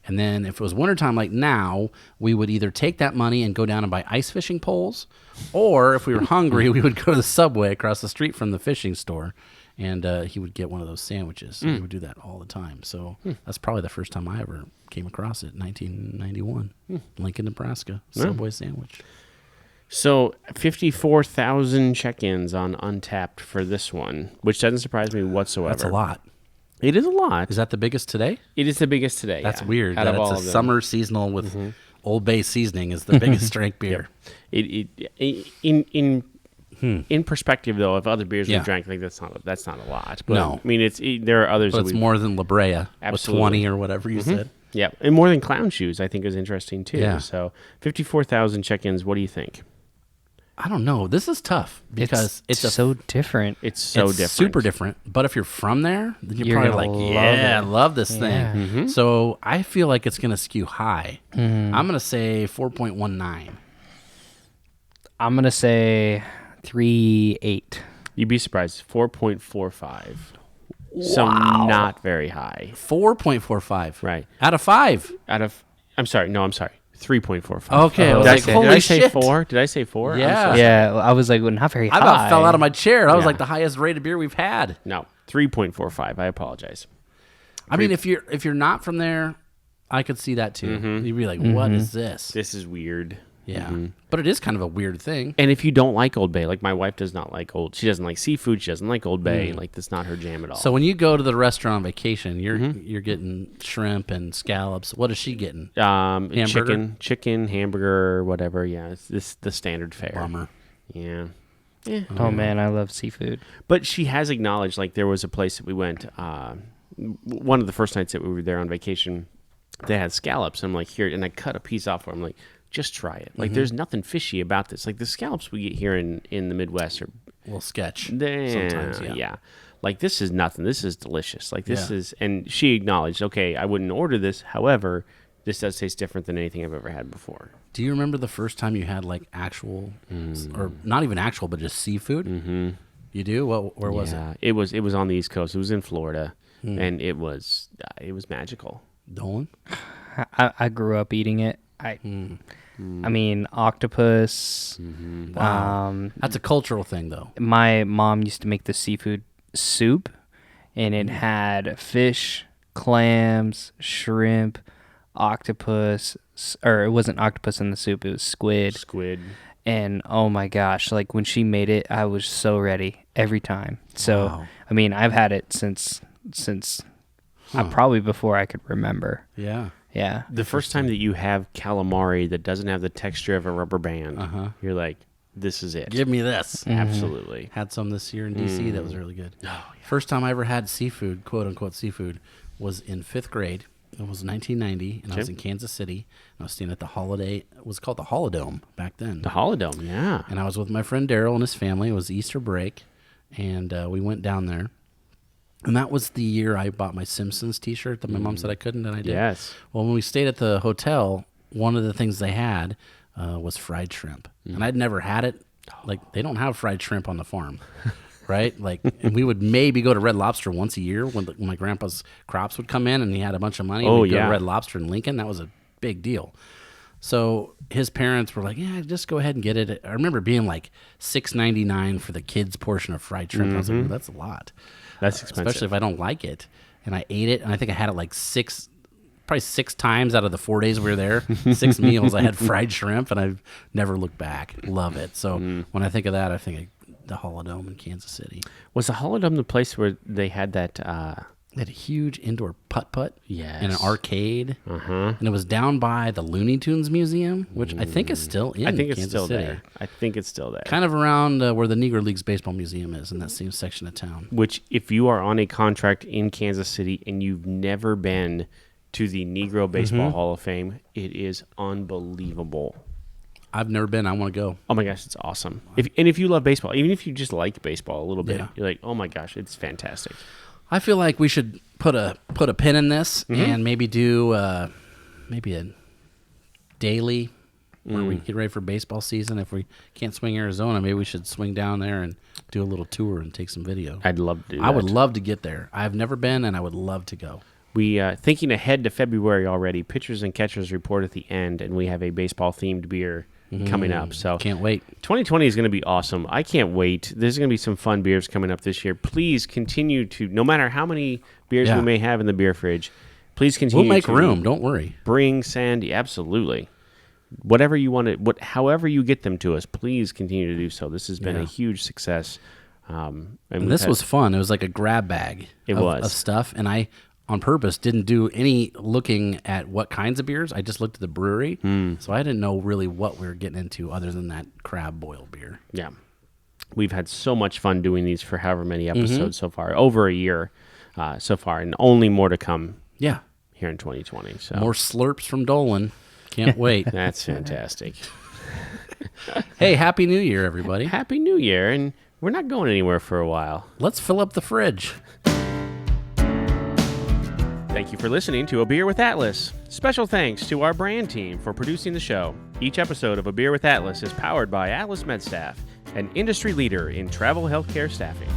And then if it was wintertime like now, we would either take that money and go down and buy ice fishing poles, or if we were hungry, we would go to the Subway across the street from the fishing store, and he would get one of those sandwiches. So we would do that all the time. So that's probably the first time I ever came across it, 1991, Lincoln, Nebraska, Subway sandwich. So 54,000 check-ins on Untapped for this one, which doesn't surprise me whatsoever. That's a lot. It is a lot. Is that the biggest today? It is the biggest today. That's yeah. weird. Out That of all it's of a them. summer seasonal with Old Bay seasoning is the biggest strength beer. In perspective, though, of other beers Yeah. we've drank, like that's not a lot. But, No. I mean, there are others. But that it's we've- more than La Brea with Absolutely. 20 or whatever you said. Yeah, and more than clown shoes, I think is interesting too. Yeah. So 54,000 check-ins. What do you think? I don't know. This is tough because it's so different. It's so different. Super different. But if you're from there, then you're You're probably gonna like, love yeah, I it. love this Yeah. thing. So I feel like it's going to skew high. I'm going to say 4.19. I'm gonna say 3.8. You'd be surprised. 4.45. So not very high. 4.45. Right. Out of 5. I'm sorry. 3.45. Okay. I was Did I like, say- holy did I say shit. 4? Did I say 4? I'm Yeah. sorry. Yeah, I was like, well, not very high. I about fell out of my chair. That was Yeah. like the highest rated beer we've had. No, 3.45. I apologize. I mean, if you're not from there, I could see that too. You'd be like, what is this? This is weird. Yeah. But it is kind of a weird thing. And if you don't like Old Bay, like my wife does not like she doesn't like seafood. She doesn't like Old Bay. Like that's not her jam at all. So when you go to the restaurant on vacation, you're getting shrimp and scallops. What is she getting? Hamburger? chicken, hamburger, whatever. Yeah, it's the standard fare. Bummer. Yeah. Oh man, I love seafood. But she has acknowledged, like, there was a place that we went, one of the first nights that we were there on vacation, they had scallops. I'm like, here, and I cut a piece off for them. Like, just try it. Like, there's nothing fishy about this. Like, the scallops we get here in the Midwest are A little sketch. sometimes, yeah. Like, this is nothing. This is delicious. Like, this is, and she acknowledged, okay, I wouldn't order this. However, this does taste different than anything I've ever had before. Do you remember the first time you had like actual, or not even actual, but just seafood? Mm-hmm. You do? Where was it? It was on the East Coast. It was in Florida, and it was magical. Dolan? I grew up eating it. I mean, octopus. Wow. That's a cultural thing, though. My mom used to make the seafood soup, and it had fish, clams, shrimp, octopus, or it wasn't octopus in the soup, it was squid. And oh my gosh, like when she made it, I was so ready every time. So, Wow. I mean, I've had it since probably before I could remember. Yeah. Yeah. The first time that you have calamari that doesn't have the texture of a rubber band, you're like, this is it. Give me this. Absolutely. Had some this year in D.C. That was really good. Oh, yeah. First time I ever had seafood, quote unquote seafood, was in 5th grade. It was 1990, and I was in Kansas City. And I was staying at the Holiday. It was called the Holodome back then. The Holodome, yeah. And I was with my friend Daryl and his family. It was Easter break, and we went down there. And that was the year I bought my Simpsons T-shirt that my mom said I couldn't, and I did. Yes. Well, when we stayed at the hotel, one of the things they had was fried shrimp, and I'd never had it. Like, they don't have fried shrimp on the farm, right? Like, and we would maybe go to Red Lobster once a year when my grandpa's crops would come in, and he had a bunch of money. Oh, We'd go yeah. to Red Lobster in Lincoln. That was a big deal. So his parents were like, "Yeah, just go ahead and get it." I remember being like $6.99 for the kids' portion of fried shrimp. I was like, "Well, that's a lot." That's expensive. Especially if I don't like it. And I ate it, and I think I had it like probably six times out of the 4 days we were there. 6 meals I had fried shrimp, and I've never looked back. Love it. So when I think of that, I think of the Holodome in Kansas City. Was the Holodome the place where they had that? They had a huge indoor putt-putt Yes. and an arcade. And it was down by the Looney Tunes Museum, which I think is still in I think it's Kansas still City. there. I think it's still there. Kind of around where the Negro Leagues Baseball Museum is, in that same section of town. Which, if you are on a contract in Kansas City and you've never been to the Negro Baseball Hall of Fame, it is unbelievable. I've never been. I want to go. Oh my gosh, it's awesome. If you love baseball, even if you just like baseball a little bit, Yeah. you're like, oh my gosh, it's fantastic. I feel like we should put a pin in this and maybe do maybe a daily where we get ready for baseball season. If we can't swing Arizona, maybe we should swing down there and do a little tour and take some video. I'd love to do that. I would love to get there. I've never been, and I would love to go. We thinking ahead to February already. Pitchers and catchers report at the end, and we have a baseball themed beer coming up. So Can't wait. 2020 is going to be awesome. I can't wait. There's going to be some fun beers coming up this year. Please continue to, no matter how many beers we may have in the beer fridge, please continue. We'll make to room. Don't worry. Bring Sandy, absolutely. Whatever you want to, however you get them to us, please continue to do so. This has been a huge success. And this was fun. It was like a grab bag of stuff, and I, on purpose, didn't do any looking at what kinds of beers. I just looked at the brewery, so I didn't know really what we were getting into other than that crab boil beer. Yeah. We've had so much fun doing these for however many episodes so far, over a year so far, and only more to come. Yeah. here in 2020. So more slurps from Dolan. Can't wait. That's fantastic. Hey, Happy New Year, everybody. Happy New Year, and we're not going anywhere for a while. Let's fill up the fridge. Thank you for listening to A Beer with Atlas. Special thanks to our brand team for producing the show. Each episode of A Beer with Atlas is powered by Atlas MedStaff, an industry leader in travel healthcare staffing.